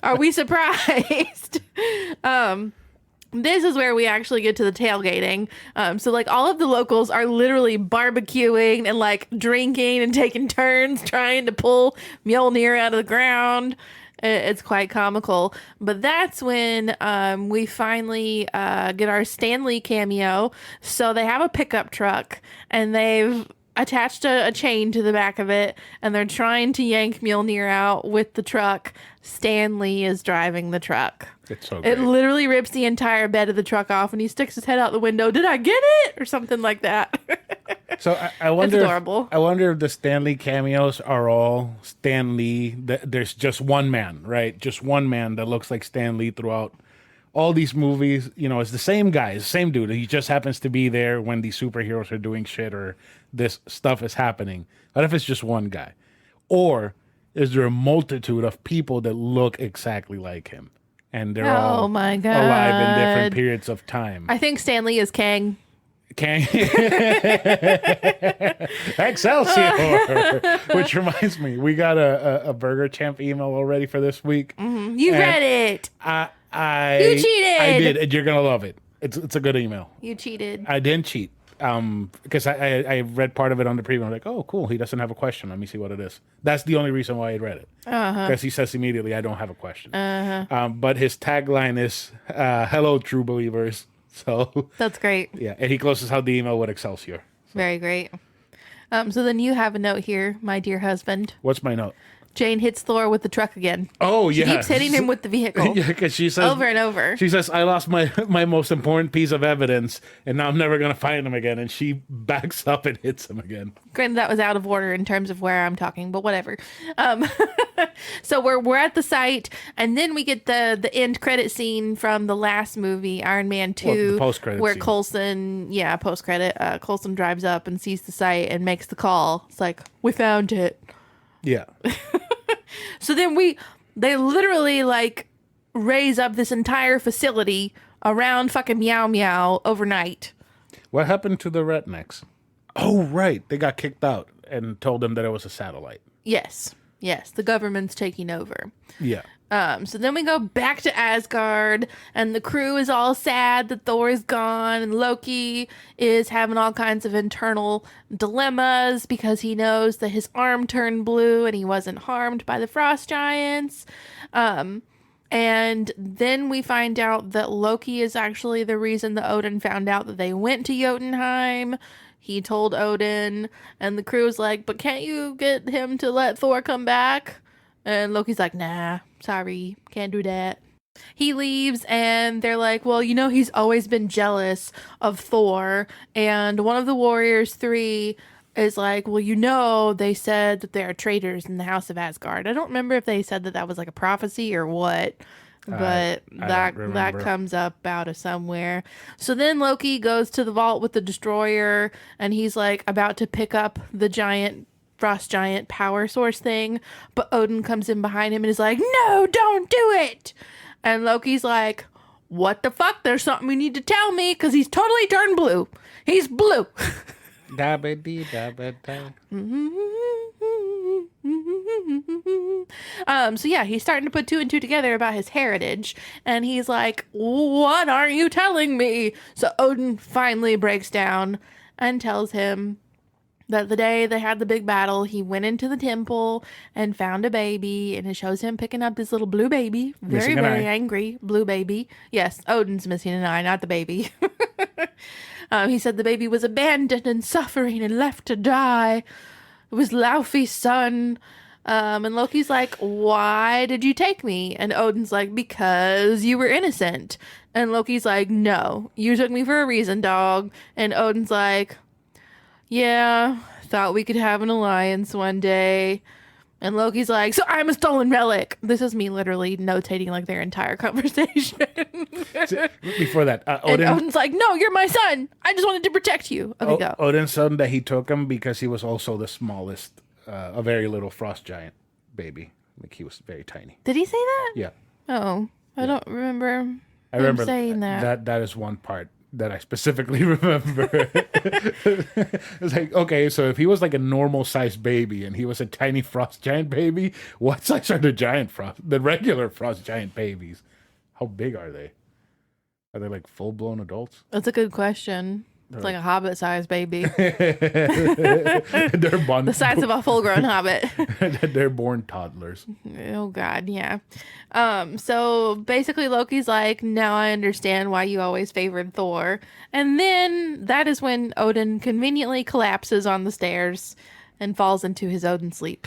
Are we surprised? This is where we actually get to the tailgating. So like all of the locals are literally barbecuing and like drinking and taking turns trying to pull Mjolnir out of the ground. It's quite comical. But that's when we finally get our Stanley cameo. So they have a pickup truck and they've attached a chain to the back of it and they're trying to yank Mjolnir out with the truck. Stanley is driving the truck. It's so great. It literally rips the entire bed of the truck off and he sticks his head out the window. Did I get it? Or something like that. So I wonder. adorable. I wonder if the Stan Lee cameos are all Stan Lee. There's just one man, right? Just one man that looks like Stan Lee throughout all these movies, it's the same guy, the same dude. He just happens to be there when these superheroes are doing shit or this stuff is happening. What if it's just one guy? Or is there a multitude of people that look exactly like him? And they're all my God. alive in different periods of time. I think Stanley is Kang. Excelsior. Which reminds me, we got a Burger Champ email already for this week. Mm-hmm. You read it. You cheated. I did, and you're gonna love it. It's a good email. You cheated. I didn't cheat. Because I read part of it on the preview. I'm like, oh, cool. He doesn't have a question. Let me see what it is. That's the only reason why I read it. Because he says immediately, I don't have a question. But his tagline is, hello, true believers. So that's great. Yeah. And he closes out the email with Excelsior. So. Very great. So then you have a note here, my dear husband. What's my note? Jane hits Thor with the truck again. Oh, yeah. She keeps hitting him with the vehicle. Yeah, because she says... over and over. She says, I lost my most important piece of evidence, and now I'm never going to find him again. And she backs up and hits him again. Granted, that was out of order in terms of where I'm talking, but whatever. So we're at the site, and then we get the end credit scene from the last movie, Iron Man 2. Well, the post-credit where scene. Coulson, post-credit, Coulson drives up and sees the site and makes the call. It's like, we found it. Yeah. So then they literally like raise up this entire facility around fucking Meow Meow overnight. What happened to the rednecks? Oh, right. They got kicked out and told them that it was a satellite. Yes. The government's taking over. Yeah. So then we go back to Asgard, and the crew is all sad that Thor is gone, and Loki is having all kinds of internal dilemmas because he knows that his arm turned blue and he wasn't harmed by the frost giants. And then we find out that Loki is actually the reason that Odin found out that they went to Jotunheim. He told Odin, and the crew was like, but can't you get him to let Thor come back? And Loki's like, nah, sorry, can't do that. He leaves, and they're like, well, he's always been jealous of Thor. And one of the Warriors 3 is like, well, they said that there are traitors in the House of Asgard. I don't remember if they said that was like a prophecy or what. But that comes up out of somewhere. So then Loki goes to the vault with the destroyer, and he's like about to pick up the frost giant power source thing, but Odin comes in behind him and is like, no, don't do it. And Loki's like, what the fuck? There's something you need to tell me, because he's totally turned blue. He's blue. So yeah, he's starting to put 2 and 2 together about his heritage, and he's like, what are you telling me? So Odin finally breaks down and tells him that the day they had the big battle, he went into the temple and found a baby, and it shows him picking up this little blue baby. Very, very angry blue baby. Yes, Odin's missing an eye, not the baby. He said the baby was abandoned and suffering and left to die. It was Laufey's son. And Loki's like, why did you take me? And Odin's like, because you were innocent. And Loki's like, no, you took me for a reason, dog. And Odin's like, yeah, thought we could have an alliance one day. And Loki's like, so I'm a stolen relic. This is me literally notating like their entire conversation. Before that, Odin... And Odin's like, no, you're my son. I just wanted to protect you. Okay, go. Odin's son that he took him because he was also the smallest, a very little frost giant baby. Like he was very tiny. Did he say that? Yeah. Oh, I don't remember. I remember saying that. That is one part that I specifically remember. It's like, okay, so if he was like a normal sized baby and he was a tiny frost giant baby, what size are the regular frost giant babies? How big are they? Are they like full blown adults? That's a good question. It's like a hobbit sized baby. They're born the size of a full grown hobbit. They're born toddlers. Oh God, yeah. So basically Loki's like, now I understand why you always favored Thor. And then that is when Odin conveniently collapses on the stairs and falls into his Odin sleep.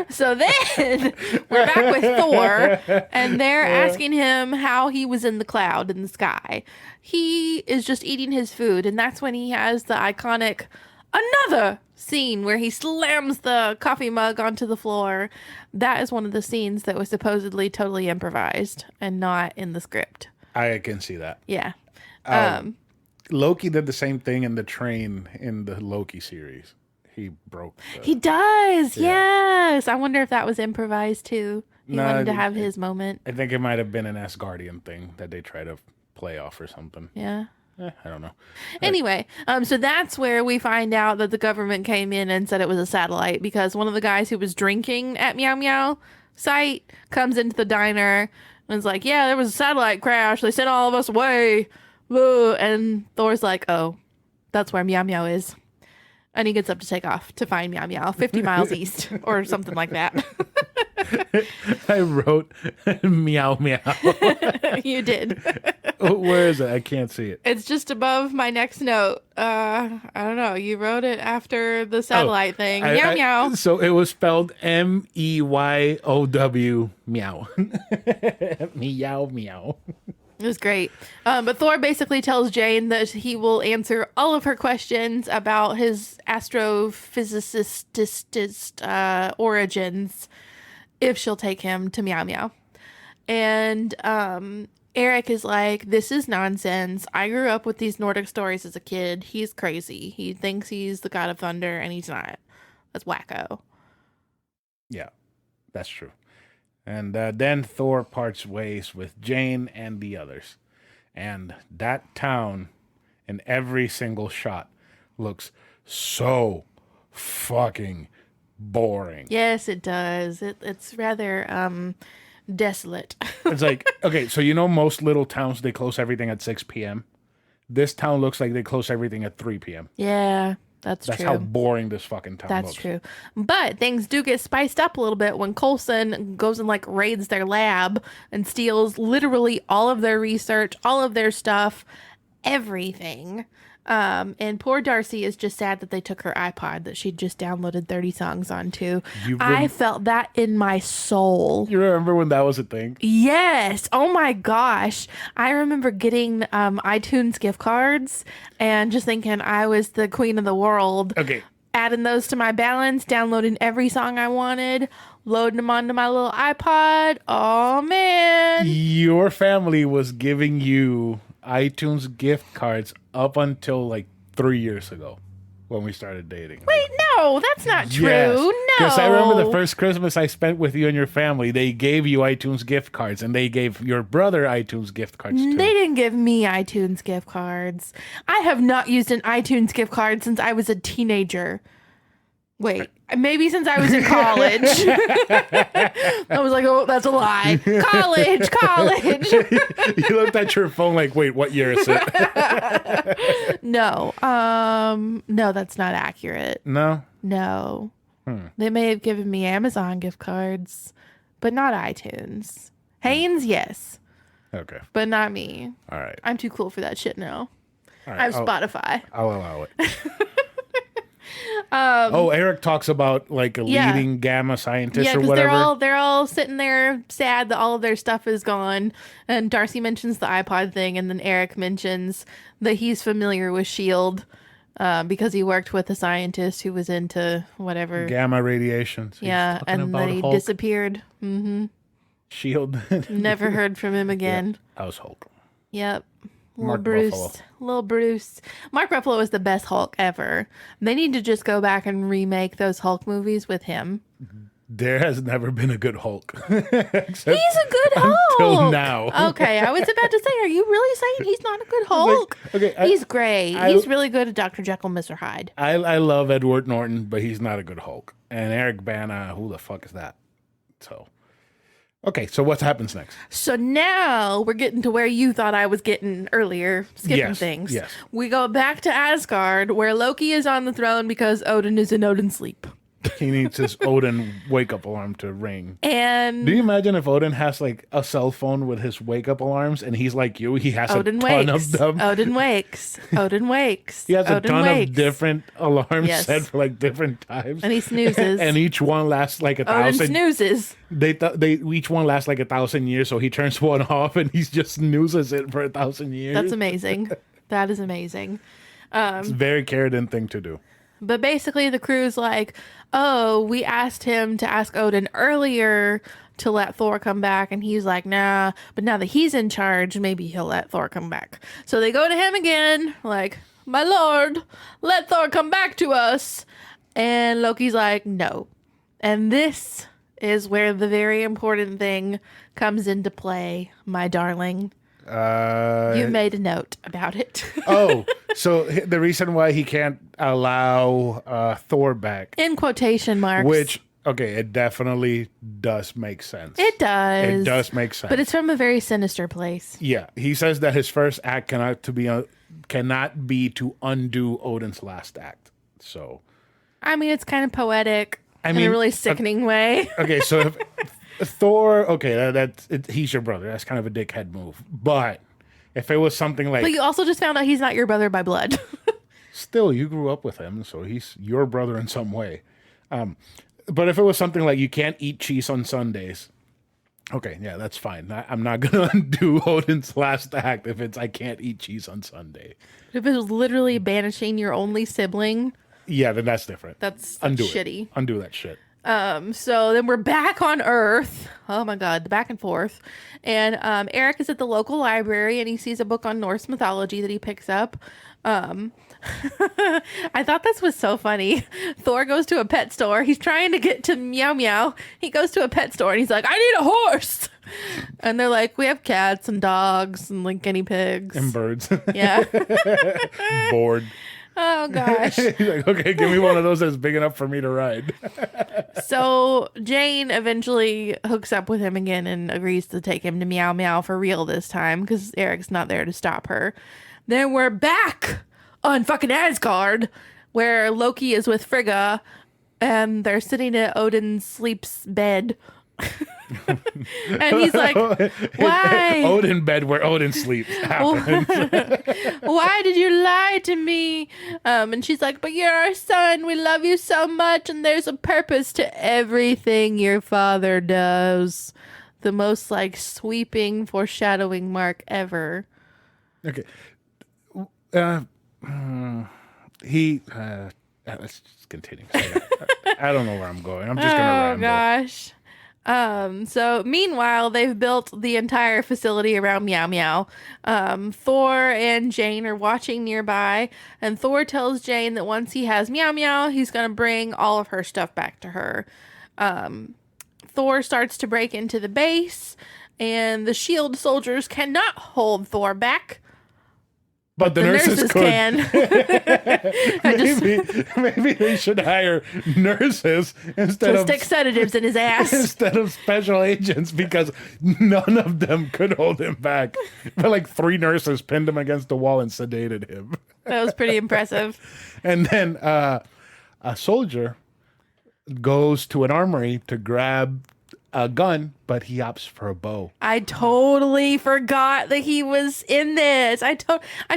So then we're back with Thor, and they're asking him how he was in the cloud in the sky. He is just eating his food, and that's when he has the iconic another scene where he slams the coffee mug onto the floor. That is one of the scenes that was supposedly totally improvised and not in the script. I can see that. Yeah. Loki did the same thing in the train in the Loki series. He broke. He does. Yeah. Yes. I wonder if that was improvised too. He wanted to have his moment. I think it might have been an Asgardian thing that they try to play off or something. Yeah. I don't know. Anyway, so that's where we find out that the government came in and said it was a satellite, because one of the guys who was drinking at Meow Meow site comes into the diner and is like, yeah, there was a satellite crash. They sent all of us away. Whoa. And Thor's like, oh, that's where Meow Meow is. And he gets up to take off to find Meow Meow 50 miles east or something like that. I wrote meow meow. You did. Where is it? I can't see it. It's just above my next note. I don't know. You wrote it after the satellite thing. Meow meow. So it was spelled MEYOW meow. Meow meow. It was great. But Thor basically tells Jane that he will answer all of her questions about his astrophysicist origins if she'll take him to Meow Meow. And Eric is like, this is nonsense. I grew up with these Nordic stories as a kid. He's crazy. He thinks he's the god of thunder, and he's not. That's wacko. Yeah, that's true. And then Thor parts ways with Jane and the others. And that town in every single shot looks so fucking boring. Yes, it does. It's rather desolate. It's like, okay, so you know most little towns, they close everything at 6 p.m.? This town looks like they close everything at 3 p.m. Yeah, that's true. That's how boring this fucking town looks. That's true. But things do get spiced up a little bit when Coulson goes and like raids their lab and steals literally all of their research, all of their stuff, everything. And poor Darcy is just sad that they took her iPod that she'd just downloaded 30 songs onto. I felt that in my soul. You remember when that was a thing? Yes. Oh my gosh. I remember getting iTunes gift cards and just thinking I was the queen of the world. Okay. Adding those to my balance, downloading every song I wanted, loading them onto my little iPod. Oh man. Your family was giving you iTunes gift cards up until like 3 years ago when we started dating. Wait, no, that's not true. Yes, no. Because I remember the first Christmas I spent with you and your family, they gave you iTunes gift cards, and they gave your brother iTunes gift cards too. They didn't give me iTunes gift cards. I have not used an iTunes gift card since I was a teenager. Wait, maybe since I was in college. I was like, oh, that's a lie. College. You looked at your phone like, wait, what year is it? No, that's not accurate. No? No. They may have given me Amazon gift cards, but not iTunes. Haynes, yes. Okay. But not me. All right. I'm too cool for that shit now. All right. I have Spotify. I'll allow it. Eric talks about like a leading gamma scientist or whatever. Yeah, they're all sitting there sad that all of their stuff is gone. And Darcy mentions the iPod thing, and then Eric mentions that he's familiar with S.H.I.E.L.D. Because he worked with a scientist who was into whatever. Gamma radiation. So yeah, and then he disappeared. Mm-hmm. S.H.I.E.L.D. Never heard from him again. Yeah, that was Hulk. Yep. Mark Little Bruce. Mark Ruffalo is the best Hulk ever. They need to just go back and remake those Hulk movies with him. There has never been a good Hulk. He's a good Hulk. Until now. Okay, I was about to say, are you really saying he's not a good Hulk? He's great. He's really good at Dr. Jekyll, Mr. Hyde. I love Edward Norton, but he's not a good Hulk. And Eric Bana, who the fuck is that? So... Okay, so what happens next? So now we're getting to where you thought I was getting earlier, skipping things. Yes. We go back to Asgard, where Loki is on the throne because Odin is in Odin's sleep. He needs his Odin wake-up alarm to ring. And do you imagine if Odin has like a cell phone with his wake-up alarms, and he's like you, he has Odin a ton wakes. of them. Odin wakes. Odin wakes. He has Odin a ton wakes. of different alarms set for like different times. And he snoozes. And each one lasts like 1,000. Odin snoozes. They each one lasts like 1,000 years, so he turns one off and he just snoozes it for 1,000 years. That's amazing. That is amazing. It's a very Carradine thing to do. But basically the crew's like, oh, we asked him to ask Odin earlier to let Thor come back, and he's like, nah, but now that he's in charge, maybe he'll let Thor come back. So they go to him again, like, my lord, let Thor come back to us. And Loki's like, no. And this is where the very important thing comes into play, my darling. You made a note about it. Oh, so the reason why he can't allow Thor back, In quotation marks. which, okay, it definitely does make sense. It does. It does make sense. But it's from a very sinister place. Yeah, he says that his first act cannot be to undo Odin's last act. So, I mean, it's kind of poetic in mean, a really sickening way. okay, so if Thor, okay, he's your brother. That's kind of a dickhead move. But if it was something like, But you also just found out he's not your brother by blood. still, you grew up with him, so he's your brother in some way. But if it was something like you can't eat cheese on Sundays, okay, yeah, that's fine. I'm not gonna undo Odin's last act if it's I can't eat cheese on Sunday. If it was literally banishing your only sibling, Yeah, then that's different. that's Undo shitty. it. Undo that shit. So then we're back on Earth. Oh my God, the back and forth. And Eric is at the local library and he sees a book on Norse mythology that he picks up. I thought this was so funny. Thor goes to a pet store. He's trying to get to Meow Meow. He goes to a pet store and he's like, I need a horse. And they're like, we have cats and dogs and like guinea pigs. And birds. Yeah. Bored. Oh gosh. He's like, okay, give me one of those that's big enough for me to ride. So Jane eventually hooks up with him again and agrees to take him to Meow Meow for real this time because Eric's not there to stop her. Then we're back on fucking Asgard where Loki is with Frigga and they're sitting at Odin's sleep's bed. And he's like, why? Odin bed where Odin sleeps happens. Why did you lie to me? And she's like, but you're our son. We love you so much. And there's a purpose to everything your father does. The most like sweeping foreshadowing mark ever. Okay. Let's just continue. I don't know where I'm going. I'm just gonna ramble. Gosh. So meanwhile, they've built the entire facility around Meow Meow. Thor and Jane are watching nearby, and Thor tells Jane that once he has Meow Meow, he's gonna bring all of her stuff back to her. Thor starts to break into the base, and the shield soldiers cannot hold Thor back. But the nurses could. can. Maybe they should hire nurses instead of stick sedatives in his ass. instead of special agents because none of them could hold him back. But like 3 nurses pinned him against the wall and sedated him. That was pretty impressive. And then a soldier goes to an armory to grab a gun, but he opts for a bow. I totally forgot that he was in this. I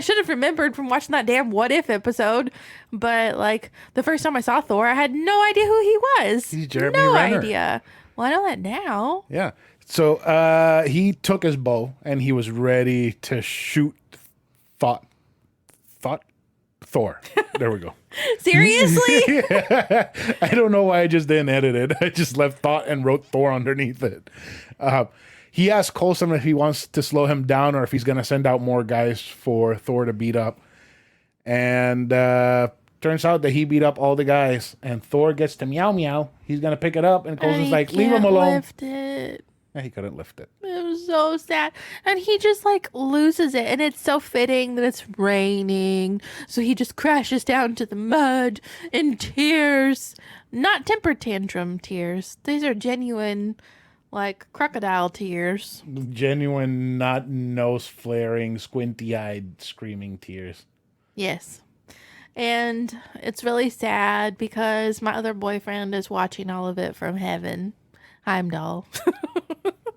should have remembered from watching that damn What If episode. But like the first time I saw Thor, I had no idea who he was. He's Jeremy no Renner. idea. Well, I know that now. Yeah. So he took his bow and he was ready to shoot Thor. There we go. Seriously? I don't know why I just didn't edit it. I just left thought and wrote Thor underneath it. He asked Coulson if he wants to slow him down or if he's going to send out more guys for Thor to beat up. And turns out that he beat up all the guys. And Thor gets to Meow Meow. He's going to pick it up. And Coulson's like, leave him alone. Lift it. And he couldn't lift it. It was so sad. And he just like loses it. And it's so fitting that it's raining. So he just crashes down to the mud in tears. Not temper tantrum tears. These are genuine, like crocodile tears. Genuine, not nose flaring, squinty eyed, screaming tears. Yes. And it's really sad because my other boyfriend is watching all of it from heaven. Heimdall.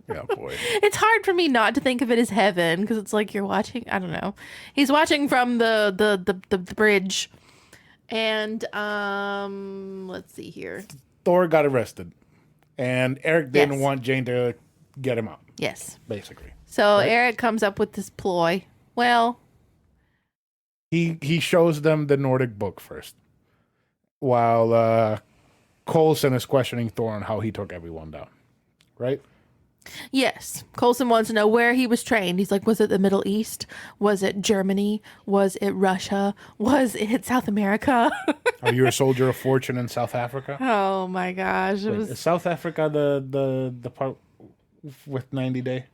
Yeah, boy. It's hard for me not to think of it as heaven because it's like you're watching. I don't know. He's watching from the bridge, and let's see here. Thor got arrested, and Eric didn't Yes. want Jane to get him out. Yes. Basically, So Right. Eric comes up with this ploy. Well, he shows them the Nordic book first, while Coulson is questioning Thor on how he took everyone down, right? Yes. Coulson wants to know where he was trained. He's like, was it the Middle East? Was it Germany? Was it Russia? Was it South America? Are you a soldier of fortune in South Africa? Oh my gosh. Wait, is South Africa the part with 90 Day?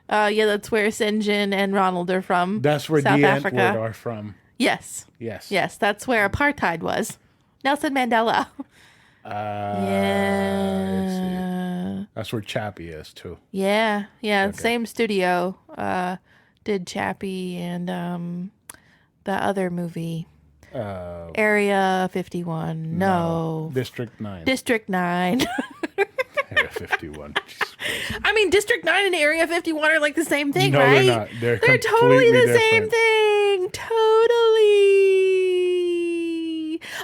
Yeah, that's where Sinjin and Ronald are from. That's where South Dee and Africa. Edward are from. Yes. Yes. Yes, that's where apartheid was. Nelson Mandela. Yeah. That's where Chappie is too. Yeah. Yeah. Okay. Same studio. Did Chappie and the other movie. Area 51. No. District 9. District 9. Area 51. Jesus Christ. I mean, District 9 and Area 51 are like the same thing, No, right? they're not. They're totally the completely same different. thing. Totally.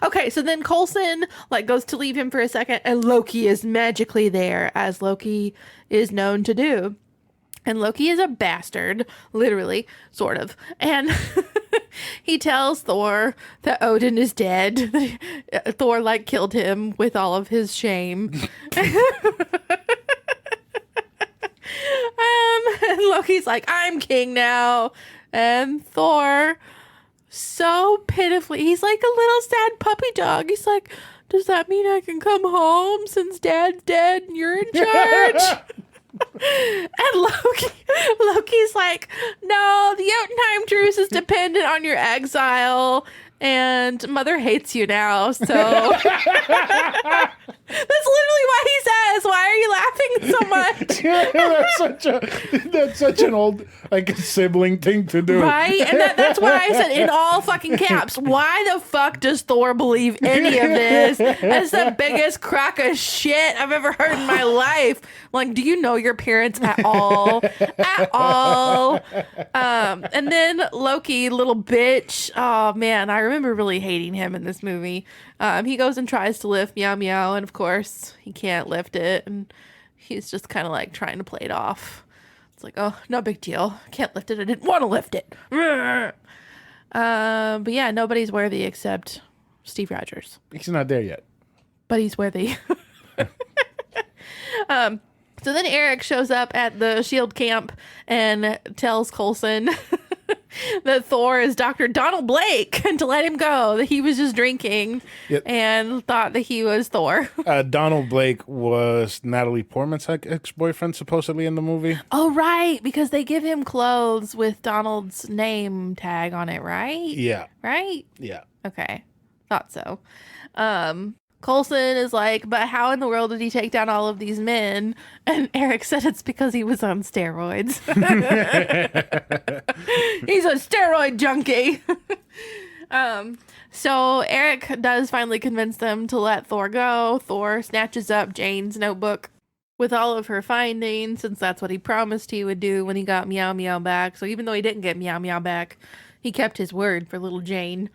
Okay, so then Coulson like goes to leave him for a second, and Loki is magically there, as Loki is known to do. And Loki is a bastard, literally, sort of. And he tells Thor that Odin is dead. Thor like killed him with all of his shame. And Loki's like, I'm king now. And Thor, so pitifully, he's like a little sad puppy dog. He's like, does that mean I can come home since Dad's dead and you're in charge? And Loki's like, no, the Jotunheim truce is dependent on your exile, and Mother hates you now, so that's literally what he says. Why are you laughing so much? That's such an old like sibling thing to do. Right? And that's why I said in all fucking caps, why the fuck does Thor believe any of this? That's the biggest crock of shit I've ever heard in my life. Like, do you know your parents at all? At all? And then Loki, little bitch. Oh man, I remember really hating him in this movie. He goes and tries to lift Meow Meow, and of course he can't lift it, and he's just kind of like trying to play it off. It's like, oh, no big deal. Can't lift it. I didn't want to lift it. But yeah, nobody's worthy except Steve Rogers. He's not there yet. But he's worthy. So then Eric shows up at the S.H.I.E.L.D. camp and tells Coulson that Thor is Dr. Donald Blake and to let him go, that he was just drinking and thought that he was Thor. Donald Blake was Natalie Portman's ex-boyfriend supposedly in the movie. Oh, right, because they give him clothes with Donald's name tag on it, right? Yeah. Right? Yeah. Okay. Thought so. Coulson is like, but how in the world did he take down all of these men? And Eric said it's because he was on steroids. He's a steroid junkie. So Eric does finally convince them to let Thor go. Thor snatches up Jane's notebook with all of her findings, since that's what he promised he would do when he got Meow Meow back. So even though he didn't get Meow Meow back, he kept his word for little Jane.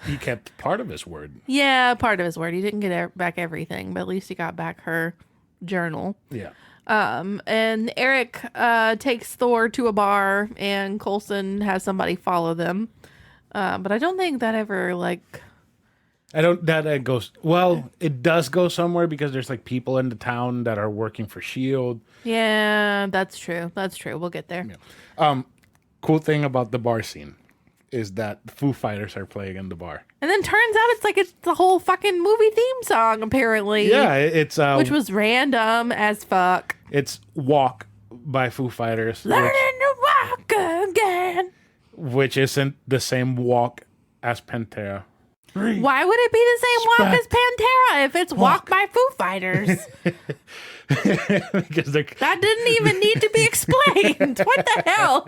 He kept part of his word. Yeah, part of his word. He didn't get back everything, but at least he got back her journal. Yeah. And Eric takes Thor to a bar, and Coulson has somebody follow them. But I don't think that ever, like... That goes... Well, it does go somewhere because there's, like, people in the town that are working for S.H.I.E.L.D. Yeah, that's true. That's true. We'll get there. Yeah. Cool thing about the bar scene is that the Foo Fighters are playing in the bar. And then turns out it's the whole fucking movie theme song, apparently. Yeah, it's... which was random as fuck. It's Walk by Foo Fighters. Learning to walk again. Which isn't the same walk as Pantera. Why would it be the same walk as Pantera if it's Walk by Foo Fighters? Because that didn't even need to be explained. What the hell?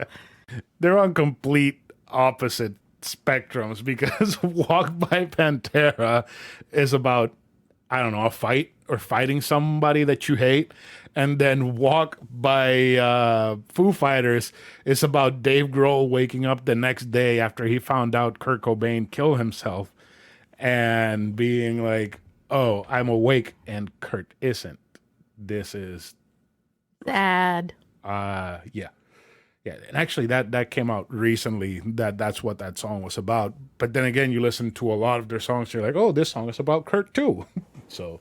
They're on complete opposite spectrums, because Walk by Pantera is about, I don't know, a fight or fighting somebody that you hate. And then Walk by Foo Fighters is about Dave Grohl waking up the next day after he found out Kurt Cobain killed himself and being like, oh, I'm awake and Kurt isn't. This is sad. yeah. Yeah, and actually that came out recently. That's what that song was about. But then again, you listen to a lot of their songs, you're like, oh, this song is about Kurt too. So,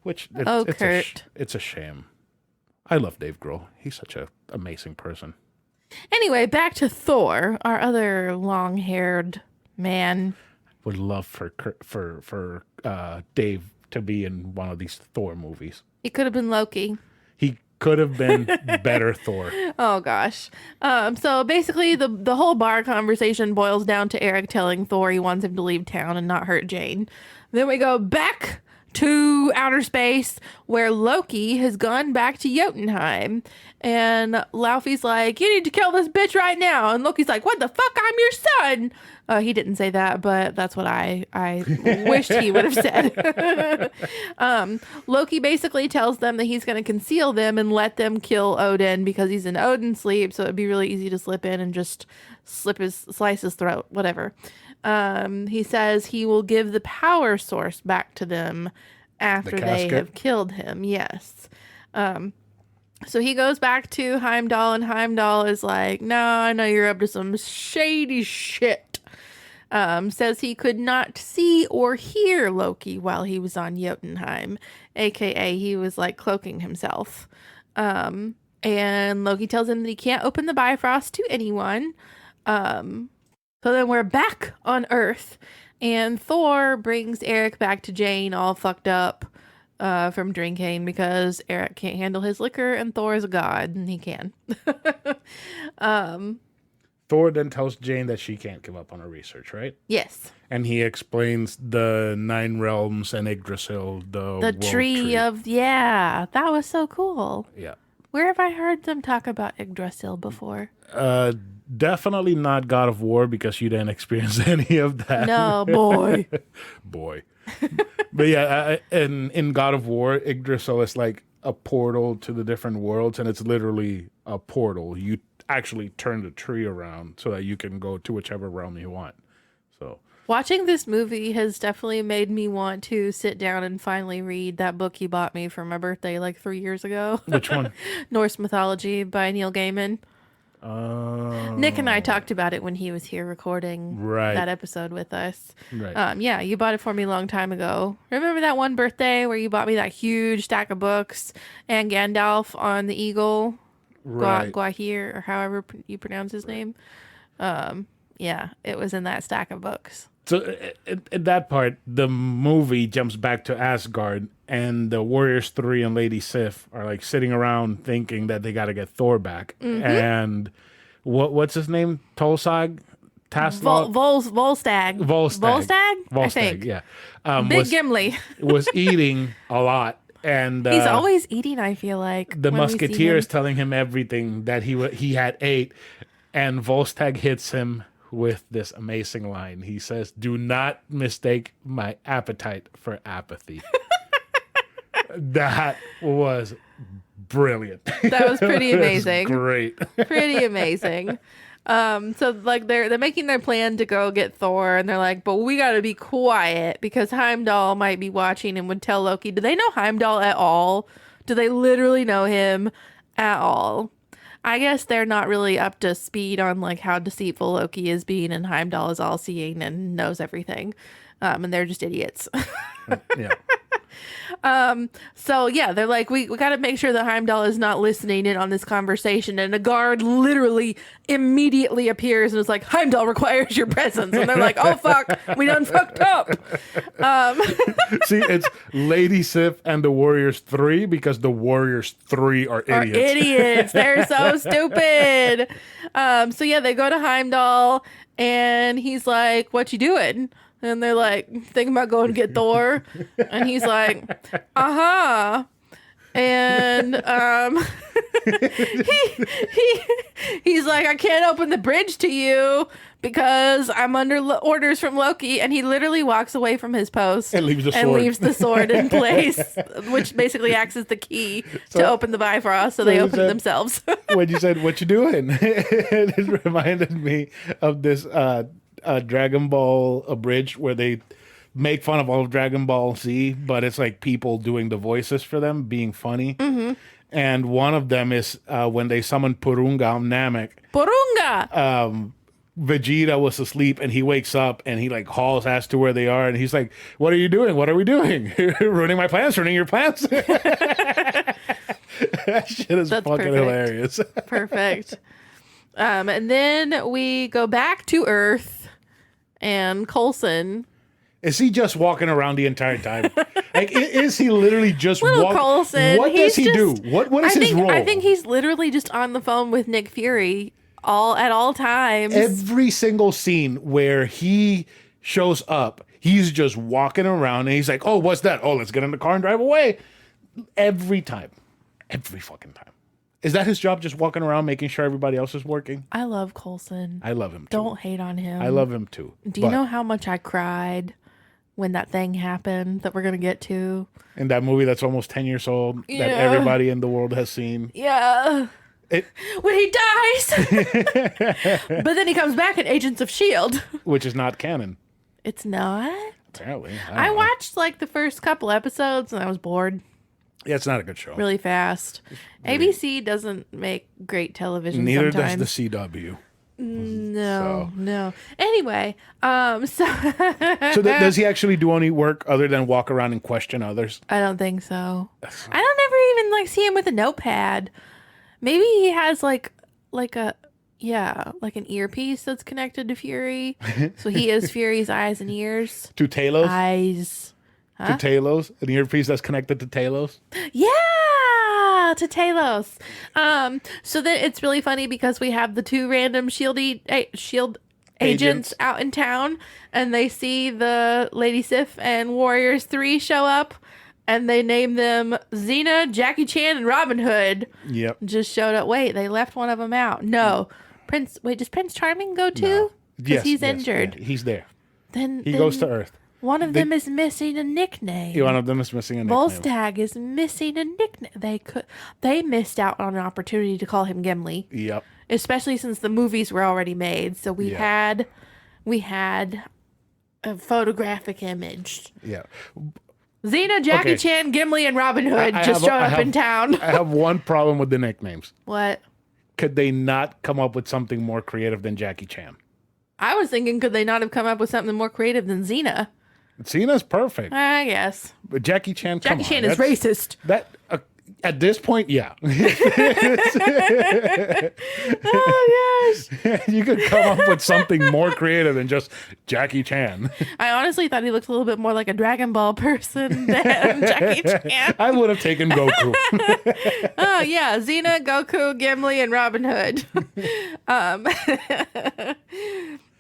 which Oh, it's Kurt. it's a shame. I love Dave Grohl. He's such a amazing person. Anyway, back to Thor, our other long-haired man. Would love for Dave to be in one of these Thor movies. He could have been Loki. He could have been better Thor. Oh gosh. So basically the whole bar conversation boils down to Eric telling Thor he wants him to leave town and not hurt Jane. Then we go back to outer space where Loki has gone back to Jotunheim. And Laufey's like, you need to kill this bitch right now. And Loki's like, what the fuck? I'm your son. He didn't say that, but that's what I wished he would have said. Loki basically tells them that he's going to conceal them and let them kill Odin because he's in Odin's sleep. So it'd be really easy to slip in and just slice his throat, whatever. He says he will give the power source back to them after they have killed him. Yes. So he goes back to Heimdall, and Heimdall is like, no, I know you're up to some shady shit. Says he could not see or hear Loki while he was on Jotunheim, aka he was like cloaking himself. And Loki tells him that he can't open the Bifrost to anyone. So then we're back on Earth, and Thor brings Eric back to Jane all fucked up from drinking because Eric can't handle his liquor and Thor is a god and he can. Thor then tells Jane that she can't give up on her research, right? Yes. And he explains the 9 realms and Yggdrasil, the tree of, yeah, that was so cool. Yeah. Where have I heard them talk about Yggdrasil before? Definitely not God of War because you didn't experience any of that. No, boy. Boy. But yeah, in God of War, Yggdrasil is like a portal to the different worlds, and it's literally a portal. You actually turn the tree around so that you can go to whichever realm you want. So watching this movie has definitely made me want to sit down and finally read that book you bought me for my birthday like 3 years ago. Which one? Norse Mythology by Neil Gaiman. Nick and I talked about it when he was here recording that episode with us. Right. Yeah, you bought it for me a long time ago. Remember that one birthday where you bought me that huge stack of books and Gandalf on the eagle? Right. Guahir, or however you pronounce his name. Yeah, it was in that stack of books. So at that part, the movie jumps back to Asgard, and the Warriors 3 and Lady Sif are like sitting around thinking that they got to get Thor back. Mm-hmm. And what's his name? Tolsag? Volstagg. I think. Yeah. Gimli. was eating a lot. And he's always eating, I feel like. The Musketeer is telling him everything that he had ate. And Volstagg hits him with this amazing line. He says, "Do not mistake my appetite for apathy." That was brilliant. That was pretty amazing. Great. Pretty amazing. So like they're making their plan to go get Thor, and they're like, but we got to be quiet because Heimdall might be watching and would tell Loki. Do they know Heimdall at all? Do they literally know him at all? I guess they're not really up to speed on like how deceitful Loki is being, and Heimdall is all seeing and knows everything. And they're just idiots. Yeah. So yeah, they're like, we got to make sure that Heimdall is not listening in on this conversation. And a guard literally immediately appears and is like, Heimdall requires your presence. And they're like, oh fuck, we done fucked up. See, it's Lady Sif and the Warriors 3 because the Warriors 3 are idiots. They're so stupid. So yeah, they go to Heimdall and he's like, what you doing? And they're like, thinking about going to get Thor. And he's like, uh-huh. And he's like, I can't open the bridge to you because I'm under orders from Loki. And he literally walks away from his post and leaves the sword in place, which basically acts as the key to open the Bifrost. So they open it themselves. When you said, what you doing? It reminded me of this Dragon Ball abridged where they make fun of all of Dragon Ball Z, but it's like people doing the voices for them being funny. Mm-hmm. And one of them is when they summon Purunga on Namek. Porunga! Vegeta was asleep and he wakes up and he like hauls ass to where they are and he's like, "What are you doing? What are we doing? Ruining my plans, ruining your plans." That shit is That's fucking perfect. hilarious. Perfect. And then we go back to Earth and Coulson. Is he just walking around the entire time? Like, is he literally just Little walking? Coulson. What does he just- do? What is his role? I think he's literally just on the phone with Nick Fury at all times. Every single scene where he shows up, he's just walking around and he's like, "Oh, what's that? Oh, let's get in the car and drive away." Every time. Every fucking time. Is that his job, just walking around making sure everybody else is working? I love Coulson. I love him too. Don't hate on him. I love him too. Do you know how much I cried when that thing happened that we're going to get to? In that movie that's almost 10 years old, Yeah. that everybody in the world has seen. Yeah. When he dies. But then he comes back in Agents of S.H.I.E.L.D. Which is not canon. It's not? Apparently. I don't know. watched like the first couple episodes and I was bored Yeah, it's not a good show. really fast. ABC doesn't make great television Neither sometimes. does the CW. No. Anyway, so So does he actually do any work other than walk around and question others? I don't think so. I don't ever even like see him with a notepad. Maybe he has like an earpiece that's connected to Fury. So he is Fury's eyes and ears. To Talos? Eyes. To Talos? An earpiece that's connected to Talos? Yeah, to Talos. So then it's really funny because we have the two random shield agents out in town, and they see the Lady Sif and Warriors 3 show up, and they name them Xena, Jackie Chan, and Robin Hood. Yep. Just showed up. Wait, they left one of them out. No. Does Prince Charming go too? Because Yes, he's yes, injured. yeah, he's there. Then He goes to Earth. one of them is missing a nickname. One of them is missing a nickname. Volstagg is missing a nickname. They missed out on an opportunity to call him Gimli, Yep. especially since the movies were already made. So we had a photographic image. Yeah. Xena, Jackie Okay. Chan, Gimli, and Robin Hood I just have- showed I up have- in town. I have one problem with the nicknames. What? Could they not come up with something more creative than Jackie Chan? I was thinking, could they not have come up with something more creative than Xena? Cena's perfect, I guess. but Jackie Chan. Jackie Chan is racist. That at this point, yeah. Oh, gosh. You could come up with something more creative than just Jackie Chan. I honestly thought he looked a little bit more like a Dragon Ball person than Jackie Chan. I would have taken Goku. Oh, yeah. Xena, Goku, Gimli, and Robin Hood.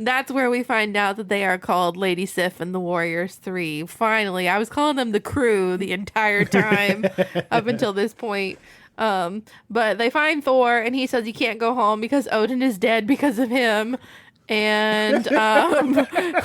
That's where we find out that they are called Lady Sif and the Warriors 3. Finally, I was calling them the crew the entire time up until this point. But they find Thor, and he says he can't go home because Odin is dead because of him. And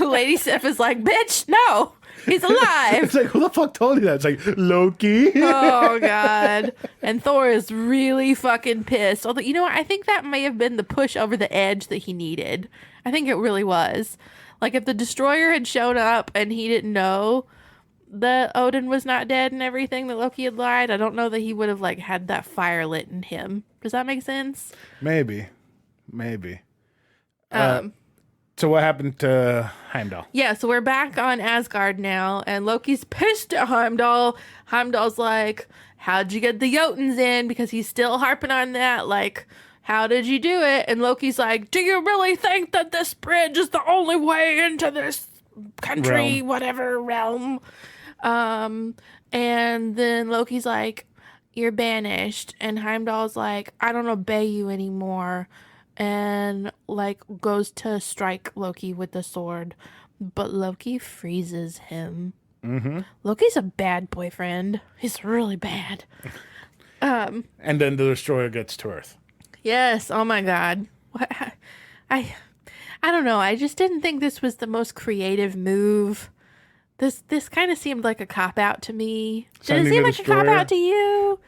Lady Sif is like, bitch, no, he's alive. It's like, who the fuck told you that? It's like, Loki. Oh, God. And Thor is really fucking pissed. Although, you know what? I think that may have been the push over the edge that he needed. I think it really was. Like, if the Destroyer had shown up and he didn't know that Odin was not dead and everything, that Loki had lied, I don't know that he would have, like, had that fire lit in him. Does that make sense? Maybe. So what happened to Heimdall? Yeah, so we're back on Asgard now, and Loki's pissed at Heimdall. Heimdall's like, how'd you get the Jotuns in? Because he's still harping on that, like, how did you do it? And Loki's like, do you really think that this bridge is the only way into this country, whatever realm? And then Loki's like, you're banished. And Heimdall's like, I don't obey you anymore. And like goes to strike Loki with the sword. But Loki freezes him. Mm-hmm. Loki's a bad boyfriend. He's really bad. And then the Destroyer gets to Earth. Yes. Oh my God. What? I don't know. I just didn't think this was the most creative move. This kind of seemed like a cop out to me. Did Sending it seem the like a cop Destroyer? out to you?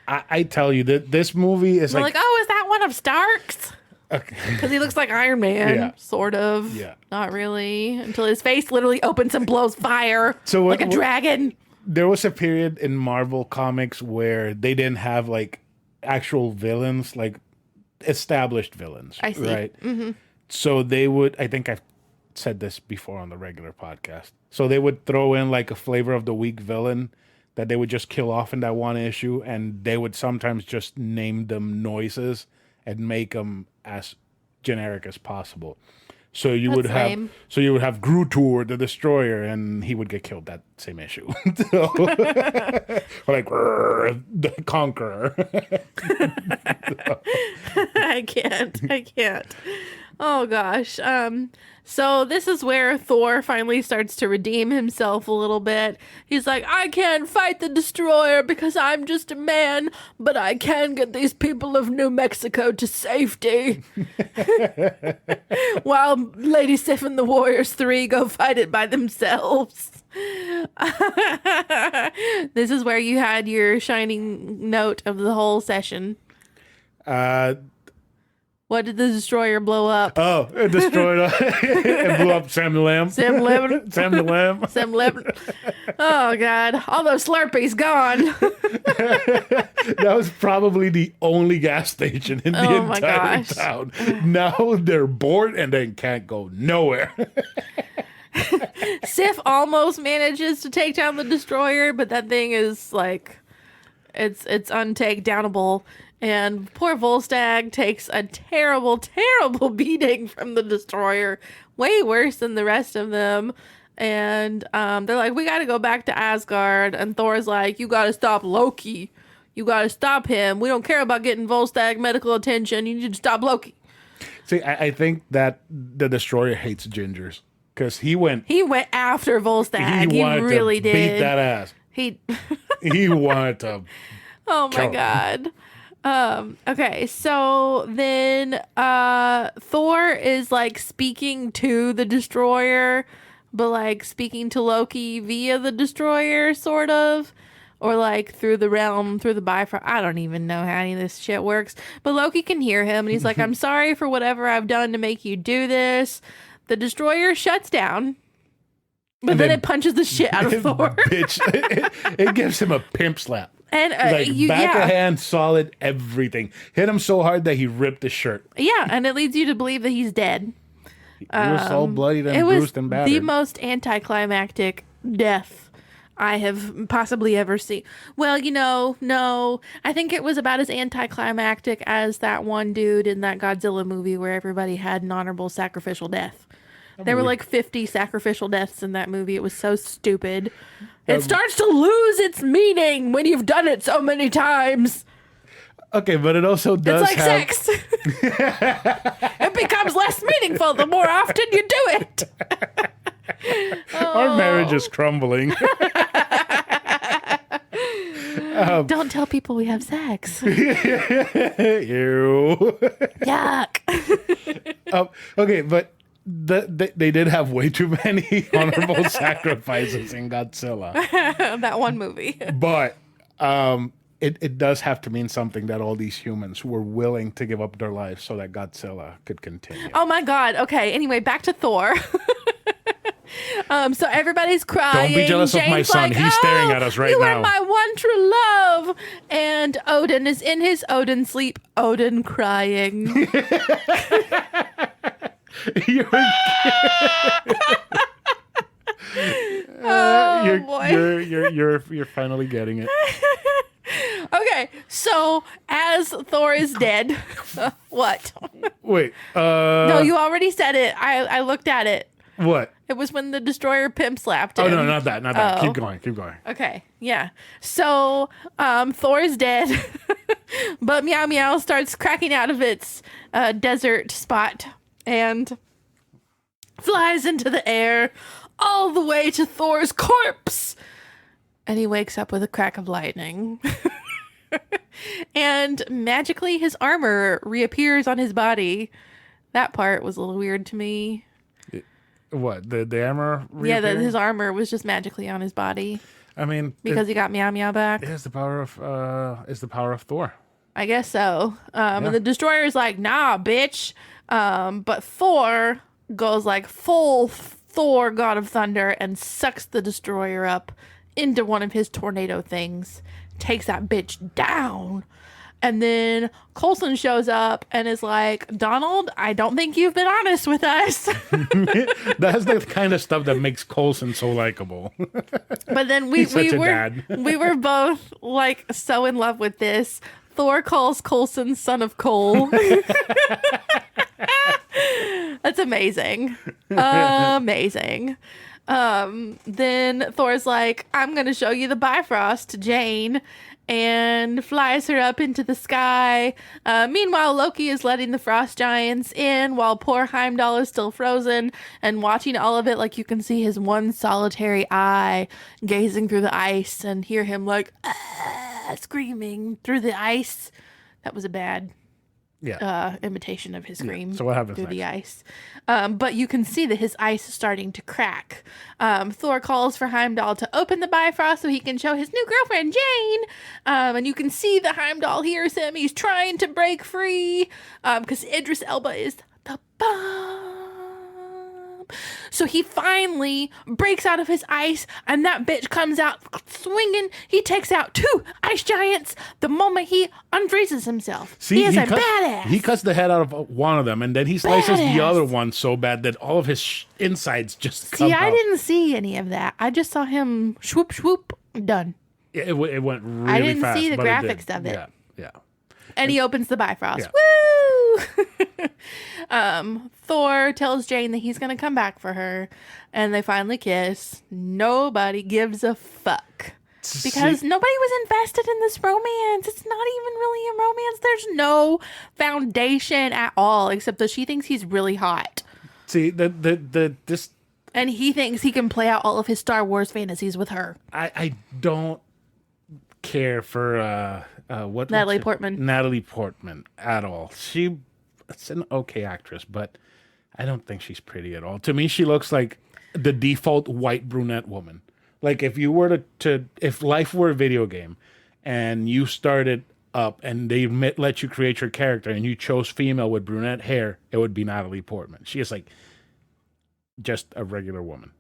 I tell you that this movie is You're like, like, oh, is that one of Stark's? okay. Because he looks like Iron Man, Yeah. sort of. Yeah. Not really. Until his face literally opens and blows fire So like a dragon. There was a period in Marvel comics where they didn't have like actual villains, like established villains. I see. Right? Mm-hmm. So they would, I think I've said this before on the regular podcast. So they would throw in like a flavor of the week villain that they would just kill off in that one issue, and they would sometimes just name them noises and make them as generic as possible. So you would have lame. Grutor the Destroyer, and he would get killed that same issue. So, or like the Conqueror. I can't. Oh gosh. So this is where Thor finally starts to redeem himself a little bit. He's like, I can't fight the Destroyer because I'm just a man, but I can get these people of New Mexico to safety. While Lady Sif and the Warriors 3 go fight it by themselves. This is where you had your shining note of the whole session. What did the Destroyer blow up? Oh, it destroyed. It blew up Sam the Lamb. Sam Levin. Sam the Lamb. Sam Levin. Oh God! All those Slurpees gone. That was probably the only gas station in the entire town. Now they're bored and they can't go nowhere. Sif almost manages to take down the Destroyer, but that thing is like, it's untakedownable. And poor Volstagg takes a terrible, terrible beating from the Destroyer, way worse than the rest of them. And they're like, we got to go back to Asgard. And Thor's like, you got to stop Loki. You got to stop him. We don't care about getting Volstagg medical attention. You need to stop Loki. See, I think that the Destroyer hates gingers because he went after Volstagg. He really did. Beat that ass. He wanted to. Oh my God. Okay, so then Thor is like speaking to the Destroyer, but like speaking to Loki via the Destroyer, sort of, or like through the realm, through the Bifrost. I don't even know how any of this shit works, but Loki can hear him, and he's like, I'm sorry for whatever I've done to make you do this. The Destroyer shuts down, but then it punches the shit out of Thor. Bitch, it gives him a pimp slap. And like backhand, solid, everything. Hit him so hard that he ripped his shirt. Yeah, and it leads you to believe that he's dead. He was all bloodied and bruised and battered. The most anticlimactic death I have possibly ever seen. Well, no. I think it was about as anticlimactic as that one dude in that Godzilla movie where everybody had an honorable sacrificial death. There were like 50 sacrificial deaths in that movie. It was so stupid. It starts to lose its meaning when you've done it so many times. Okay, but it also does It's like sex. It becomes less meaningful the more often you do it. Our marriage is crumbling. Don't tell people we have sex. Ew. Yuck. Okay, but they did have way too many honorable sacrifices in Godzilla. That one movie. But it does have to mean something that all these humans were willing to give up their lives so that Godzilla could continue. Oh my God. Okay. Anyway, back to Thor. So everybody's crying. Don't be jealous Jane's of my son. like, He's staring at us right you now. You are my one true love. And Odin is in his Odin sleep. Odin crying. You're finally getting it. Okay, so as Thor is dead, what? Wait. No, you already said it. I looked at it. What? It was when the Destroyer pimp slapped him. Oh no, not that. Oh. Keep going. Okay, yeah. So Thor is dead, but Meow Meow starts cracking out of its desert spot and flies into the air all the way to Thor's corpse. And he wakes up with a crack of lightning. And magically his armor reappears on his body. That part was a little weird to me. What? The armor reappeared? Yeah, his armor was just magically on his body. I mean, because he got Meow Meow back. It's the power of Thor. I guess so. And the Destroyer's like, nah, bitch. But Thor goes like full Thor, God of Thunder, and sucks the Destroyer up into one of his tornado things. Takes that bitch down. And then Coulson shows up and is like, Donald, I don't think you've been honest with us. That's the kind of stuff that makes Coulson so likable. But then He's such a dad. we were both like so in love with this. Thor calls Coulson son of coal. That's amazing. Amazing. Then Thor's like, I'm going to show you the Bifrost to Jane, and flies her up into the sky. Meanwhile, Loki is letting the frost giants in while poor Heimdall is still frozen and watching all of it. Like, you can see his one solitary eye gazing through the ice and hear him like screaming through the ice. That was a bad imitation of his scream. So what happens through next? the ice? But you can see that his ice is starting to crack. Thor calls for Heimdall to open the Bifrost so he can show his new girlfriend Jane. And you can see that Heimdall hears him. He's trying to break free because Idris Elba is the bomb. So he finally breaks out of his ice, and that bitch comes out swinging. He takes out 2 ice giants the moment he unfreezes himself. See, he is a badass. He cuts the head out of one of them, and then he slices the other one so bad that all of his insides just come out. See, I didn't see any of that. I just saw him swoop, swoop, done. It went really fast. I didn't see the graphics of it. Yeah. And he opens the Bifrost. Yeah. Woo! Thor tells Jane that he's going to come back for her, and they finally kiss. Nobody gives a fuck. Because nobody was invested in this romance. It's not even really a romance. There's no foundation at all, except that she thinks he's really hot. See, this... And he thinks he can play out all of his Star Wars fantasies with her. I don't care for... Natalie Portman at all. She's an okay actress, but I don't think she's pretty at all. To me, she looks like the default white brunette woman. Like if you were if life were a video game and you started up and they let you create your character and you chose female with brunette hair, it would be Natalie Portman. She is like just a regular woman.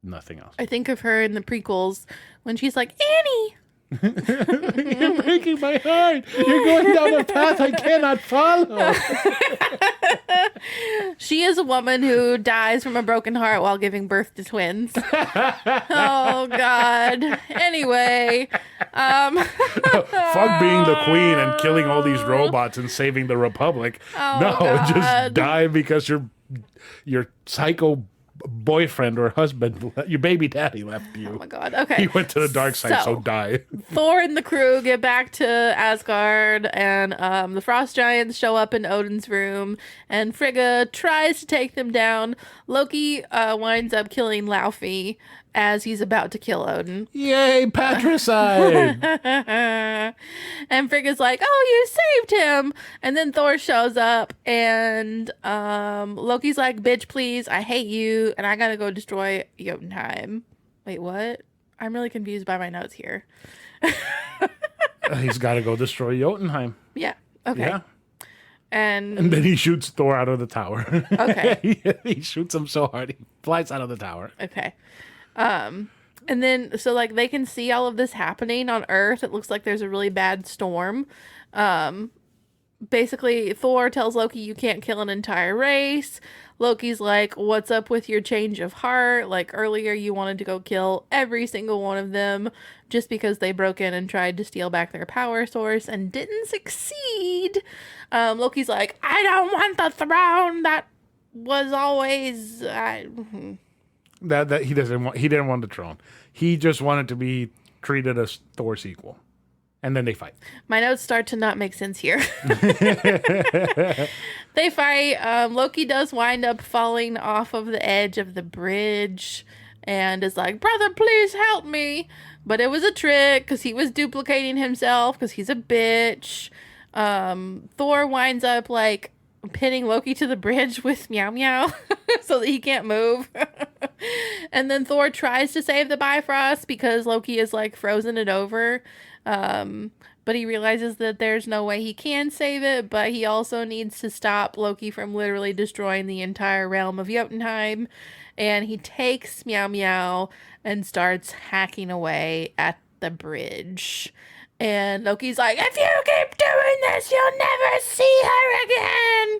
Nothing else. I think of her in the prequels when she's like, Annie! You're breaking my heart. You're going down a path I cannot follow. She is a woman who dies from a broken heart while giving birth to twins. Oh God. Anyway, fuck being the queen and killing all these robots and saving the Republic. Just die because your psycho boyfriend or husband, your baby daddy left you. Oh my God. Okay. He went to the dark side, so die. Thor and the crew get back to Asgard, and the frost giants show up in Odin's room, and Frigga tries to take them down. Loki winds up killing Laufey as he's about to kill Odin. Yay, patricide! And Frigga's like, oh, you saved him. And then Thor shows up, and Loki's like, bitch, please, I hate you, and I gotta go destroy Jotunheim. Wait, what? I'm really confused by my notes here. He's got to go destroy Jotunheim. Yeah. Okay. Yeah. And then he shoots Thor out of the tower. Okay. He shoots him so hard he flies out of the tower. Okay. And then, so like they can see all of this happening on Earth. It looks like there's a really bad storm. Basically, Thor tells Loki you can't kill an entire race. Loki's like, what's up with your change of heart? Like earlier you wanted to go kill every single one of them just because they broke in and tried to steal back their power source and didn't succeed. Loki's like, I don't want the throne that was always... That he didn't want the throne. He just wanted to be treated as Thor's equal. And then they fight. My notes start to not make sense here. They fight. Loki does wind up falling off of the edge of the bridge and is like, brother, please help me. But it was a trick because he was duplicating himself because he's a bitch. Thor winds up like pinning Loki to the bridge with Meow Meow so that he can't move. And then Thor tries to save the Bifrost because Loki is like frozen it over. But he realizes that there's no way he can save it, but he also needs to stop Loki from literally destroying the entire realm of Jotunheim. And he takes Meow Meow and starts hacking away at the bridge. And Loki's like, if you keep doing this, you'll never see her again.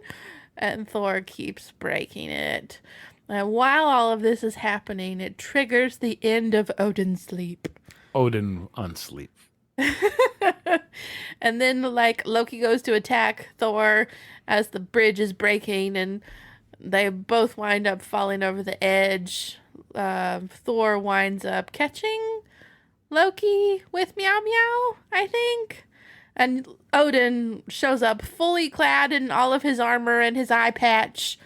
And Thor keeps breaking it. And while all of this is happening, it triggers the end of Odin's sleep. Odin on sleep. And then, like, Loki goes to attack Thor as the bridge is breaking, and they both wind up falling over the edge. Thor winds up catching Loki with Meow Meow, I think. And Odin shows up fully clad in all of his armor and his eye patch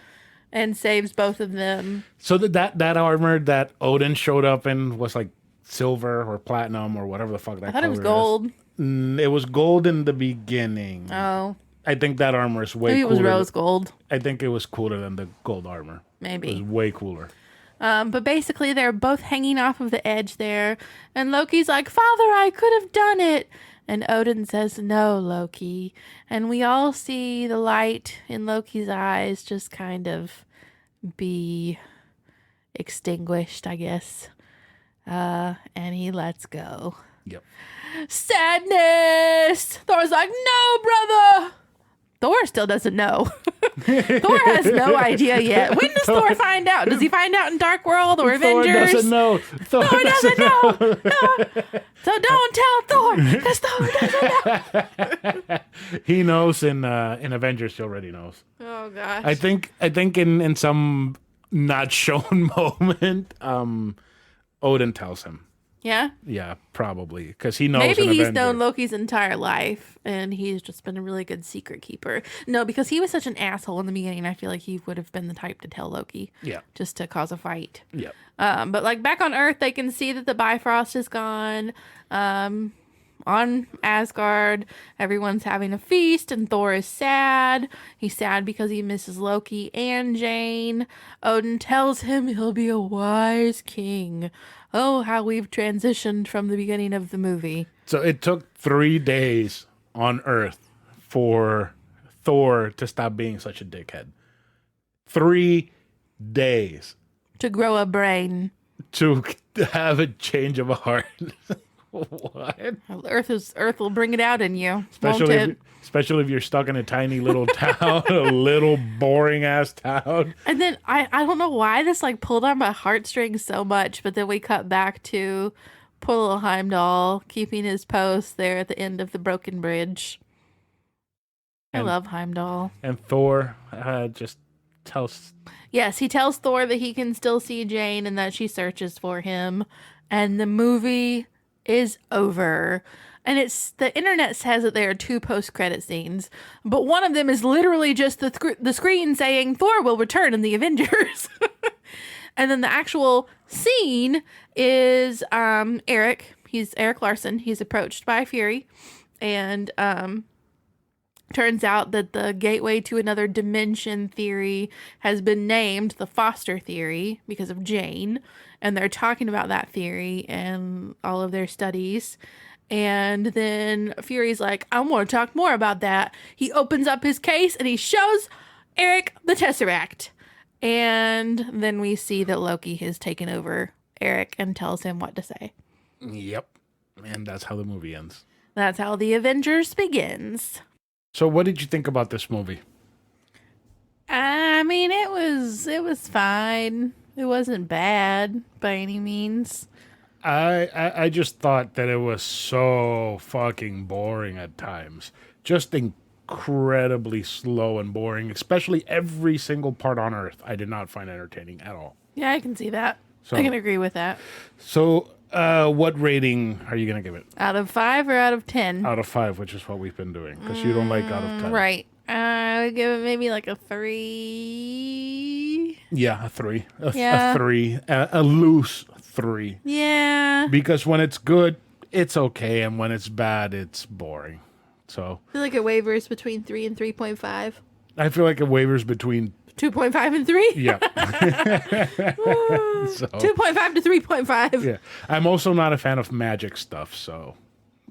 and saves both of them. So that armor that Odin showed up in was like silver or platinum or whatever the fuck that I thought it was color gold. is. It was gold in the beginning. Oh. I think that armor is way Maybe it was cooler. rose gold. I think it was cooler than the gold armor. Maybe. It was way cooler. But basically, they're both hanging off of the edge there. And Loki's like, Father, I could have done it. And Odin says, no, Loki. And we all see the light in Loki's eyes just kind of be extinguished, I guess. And he lets go. Yep. Sadness! Thor's like, no, brother! Thor still doesn't know. Thor has no idea yet. When does Thor find out? Does he find out in Dark World or Avengers? Thor doesn't know. Thor doesn't know. No. So don't tell Thor, because Thor doesn't know. He knows in Avengers. He already knows. Oh gosh. I think in some not shown moment, Odin tells him. Yeah? Yeah, probably. Because he knows. Maybe in he's Avengers. known Loki's entire life, and he's just been a really good secret keeper. No, because he was such an asshole in the beginning, I feel like he would have been the type to tell Loki. Yeah. Just to cause a fight. Yeah. But like back on Earth, they can see that the Bifrost is gone. On Asgard, everyone's having a feast, and Thor is sad. He's sad because he misses Loki and Jane. Odin tells him he'll be a wise king. Oh, how we've transitioned from the beginning of the movie. So it took 3 days on Earth for Thor to stop being such a dickhead. 3 days. To grow a brain. To have a change of heart. What? Earth will bring it out in you. Especially if you're stuck in a tiny little town, a little boring ass town. And then I don't know why this like pulled on my heartstrings so much, but then we cut back to poor little Heimdall keeping his post there at the end of the broken bridge. I love Heimdall. And Thor just tells. Yes, he tells Thor that he can still see Jane and that she searches for him. And the movie is over. And the internet says that there are 2 post-credit scenes, but one of them is literally just the screen saying Thor will return in the Avengers. And then the actual scene is Eric. He's Eric Larson. He's approached by Fury, and turns out that the gateway to another dimension theory has been named the Foster theory because of Jane, and they're talking about that theory and all of their studies. And then Fury's like, I want to talk more about that. He opens up his case and he shows Eric the Tesseract. And then we see that Loki has taken over Eric and tells him what to say. Yep. And that's how the movie ends. That's how the Avengers begins. So what did you think about this movie? I mean, it was fine. It wasn't bad by any means. I just thought that it was so fucking boring at times. Just incredibly slow and boring, especially every single part on Earth. I did not find entertaining at all. Yeah, I can see that. So, I can agree with that. So, what rating are you going to give it? Out of 5 or out of 10? Out of 5, which is what we've been doing, because you don't like out of 10. Right. I would give it maybe like a 3. Yeah, a 3. Yeah. A 3. A loose 3. Yeah. Because when it's good, it's okay, and when it's bad, it's boring. So I feel like it wavers between 3 and 3.5. I feel like it wavers between 2.5 and 3? Yeah. 2.5 to 3.5. Yeah. I'm also not a fan of magic stuff, so.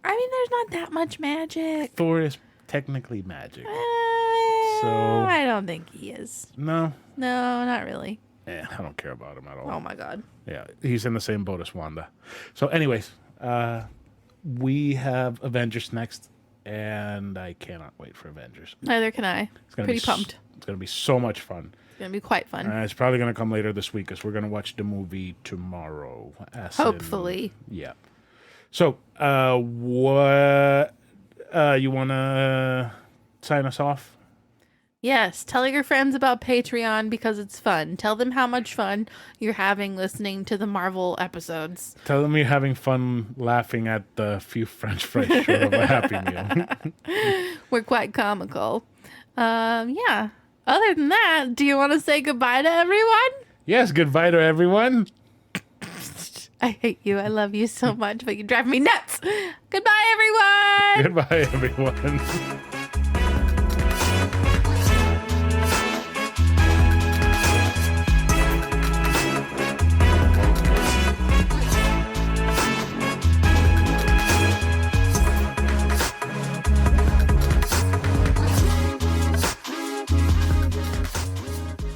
I mean, there's not that much magic. Thor is technically magic. I don't think he is. No. No, not really. Yeah, I don't care about him at all. Oh my god. Yeah, he's in the same boat as Wanda. So anyways, we have Avengers next, and I cannot wait for Avengers. Neither can I. It's gonna Pretty be pumped. It's going to be so much fun. It's going to be quite fun. It's probably going to come later this week because we're going to watch the movie tomorrow. Hopefully. Yeah. So, what you want to sign us off? Yes, tell your friends about Patreon because it's fun. Tell them how much fun you're having listening to the Marvel episodes. Tell them you're having fun laughing at the few French fries short of a Happy Meal. We're quite comical. Yeah. Other than that, do you want to say goodbye to everyone? Yes, goodbye to everyone. I hate you. I love you so much, but you drive me nuts. Goodbye, everyone. Goodbye, everyone.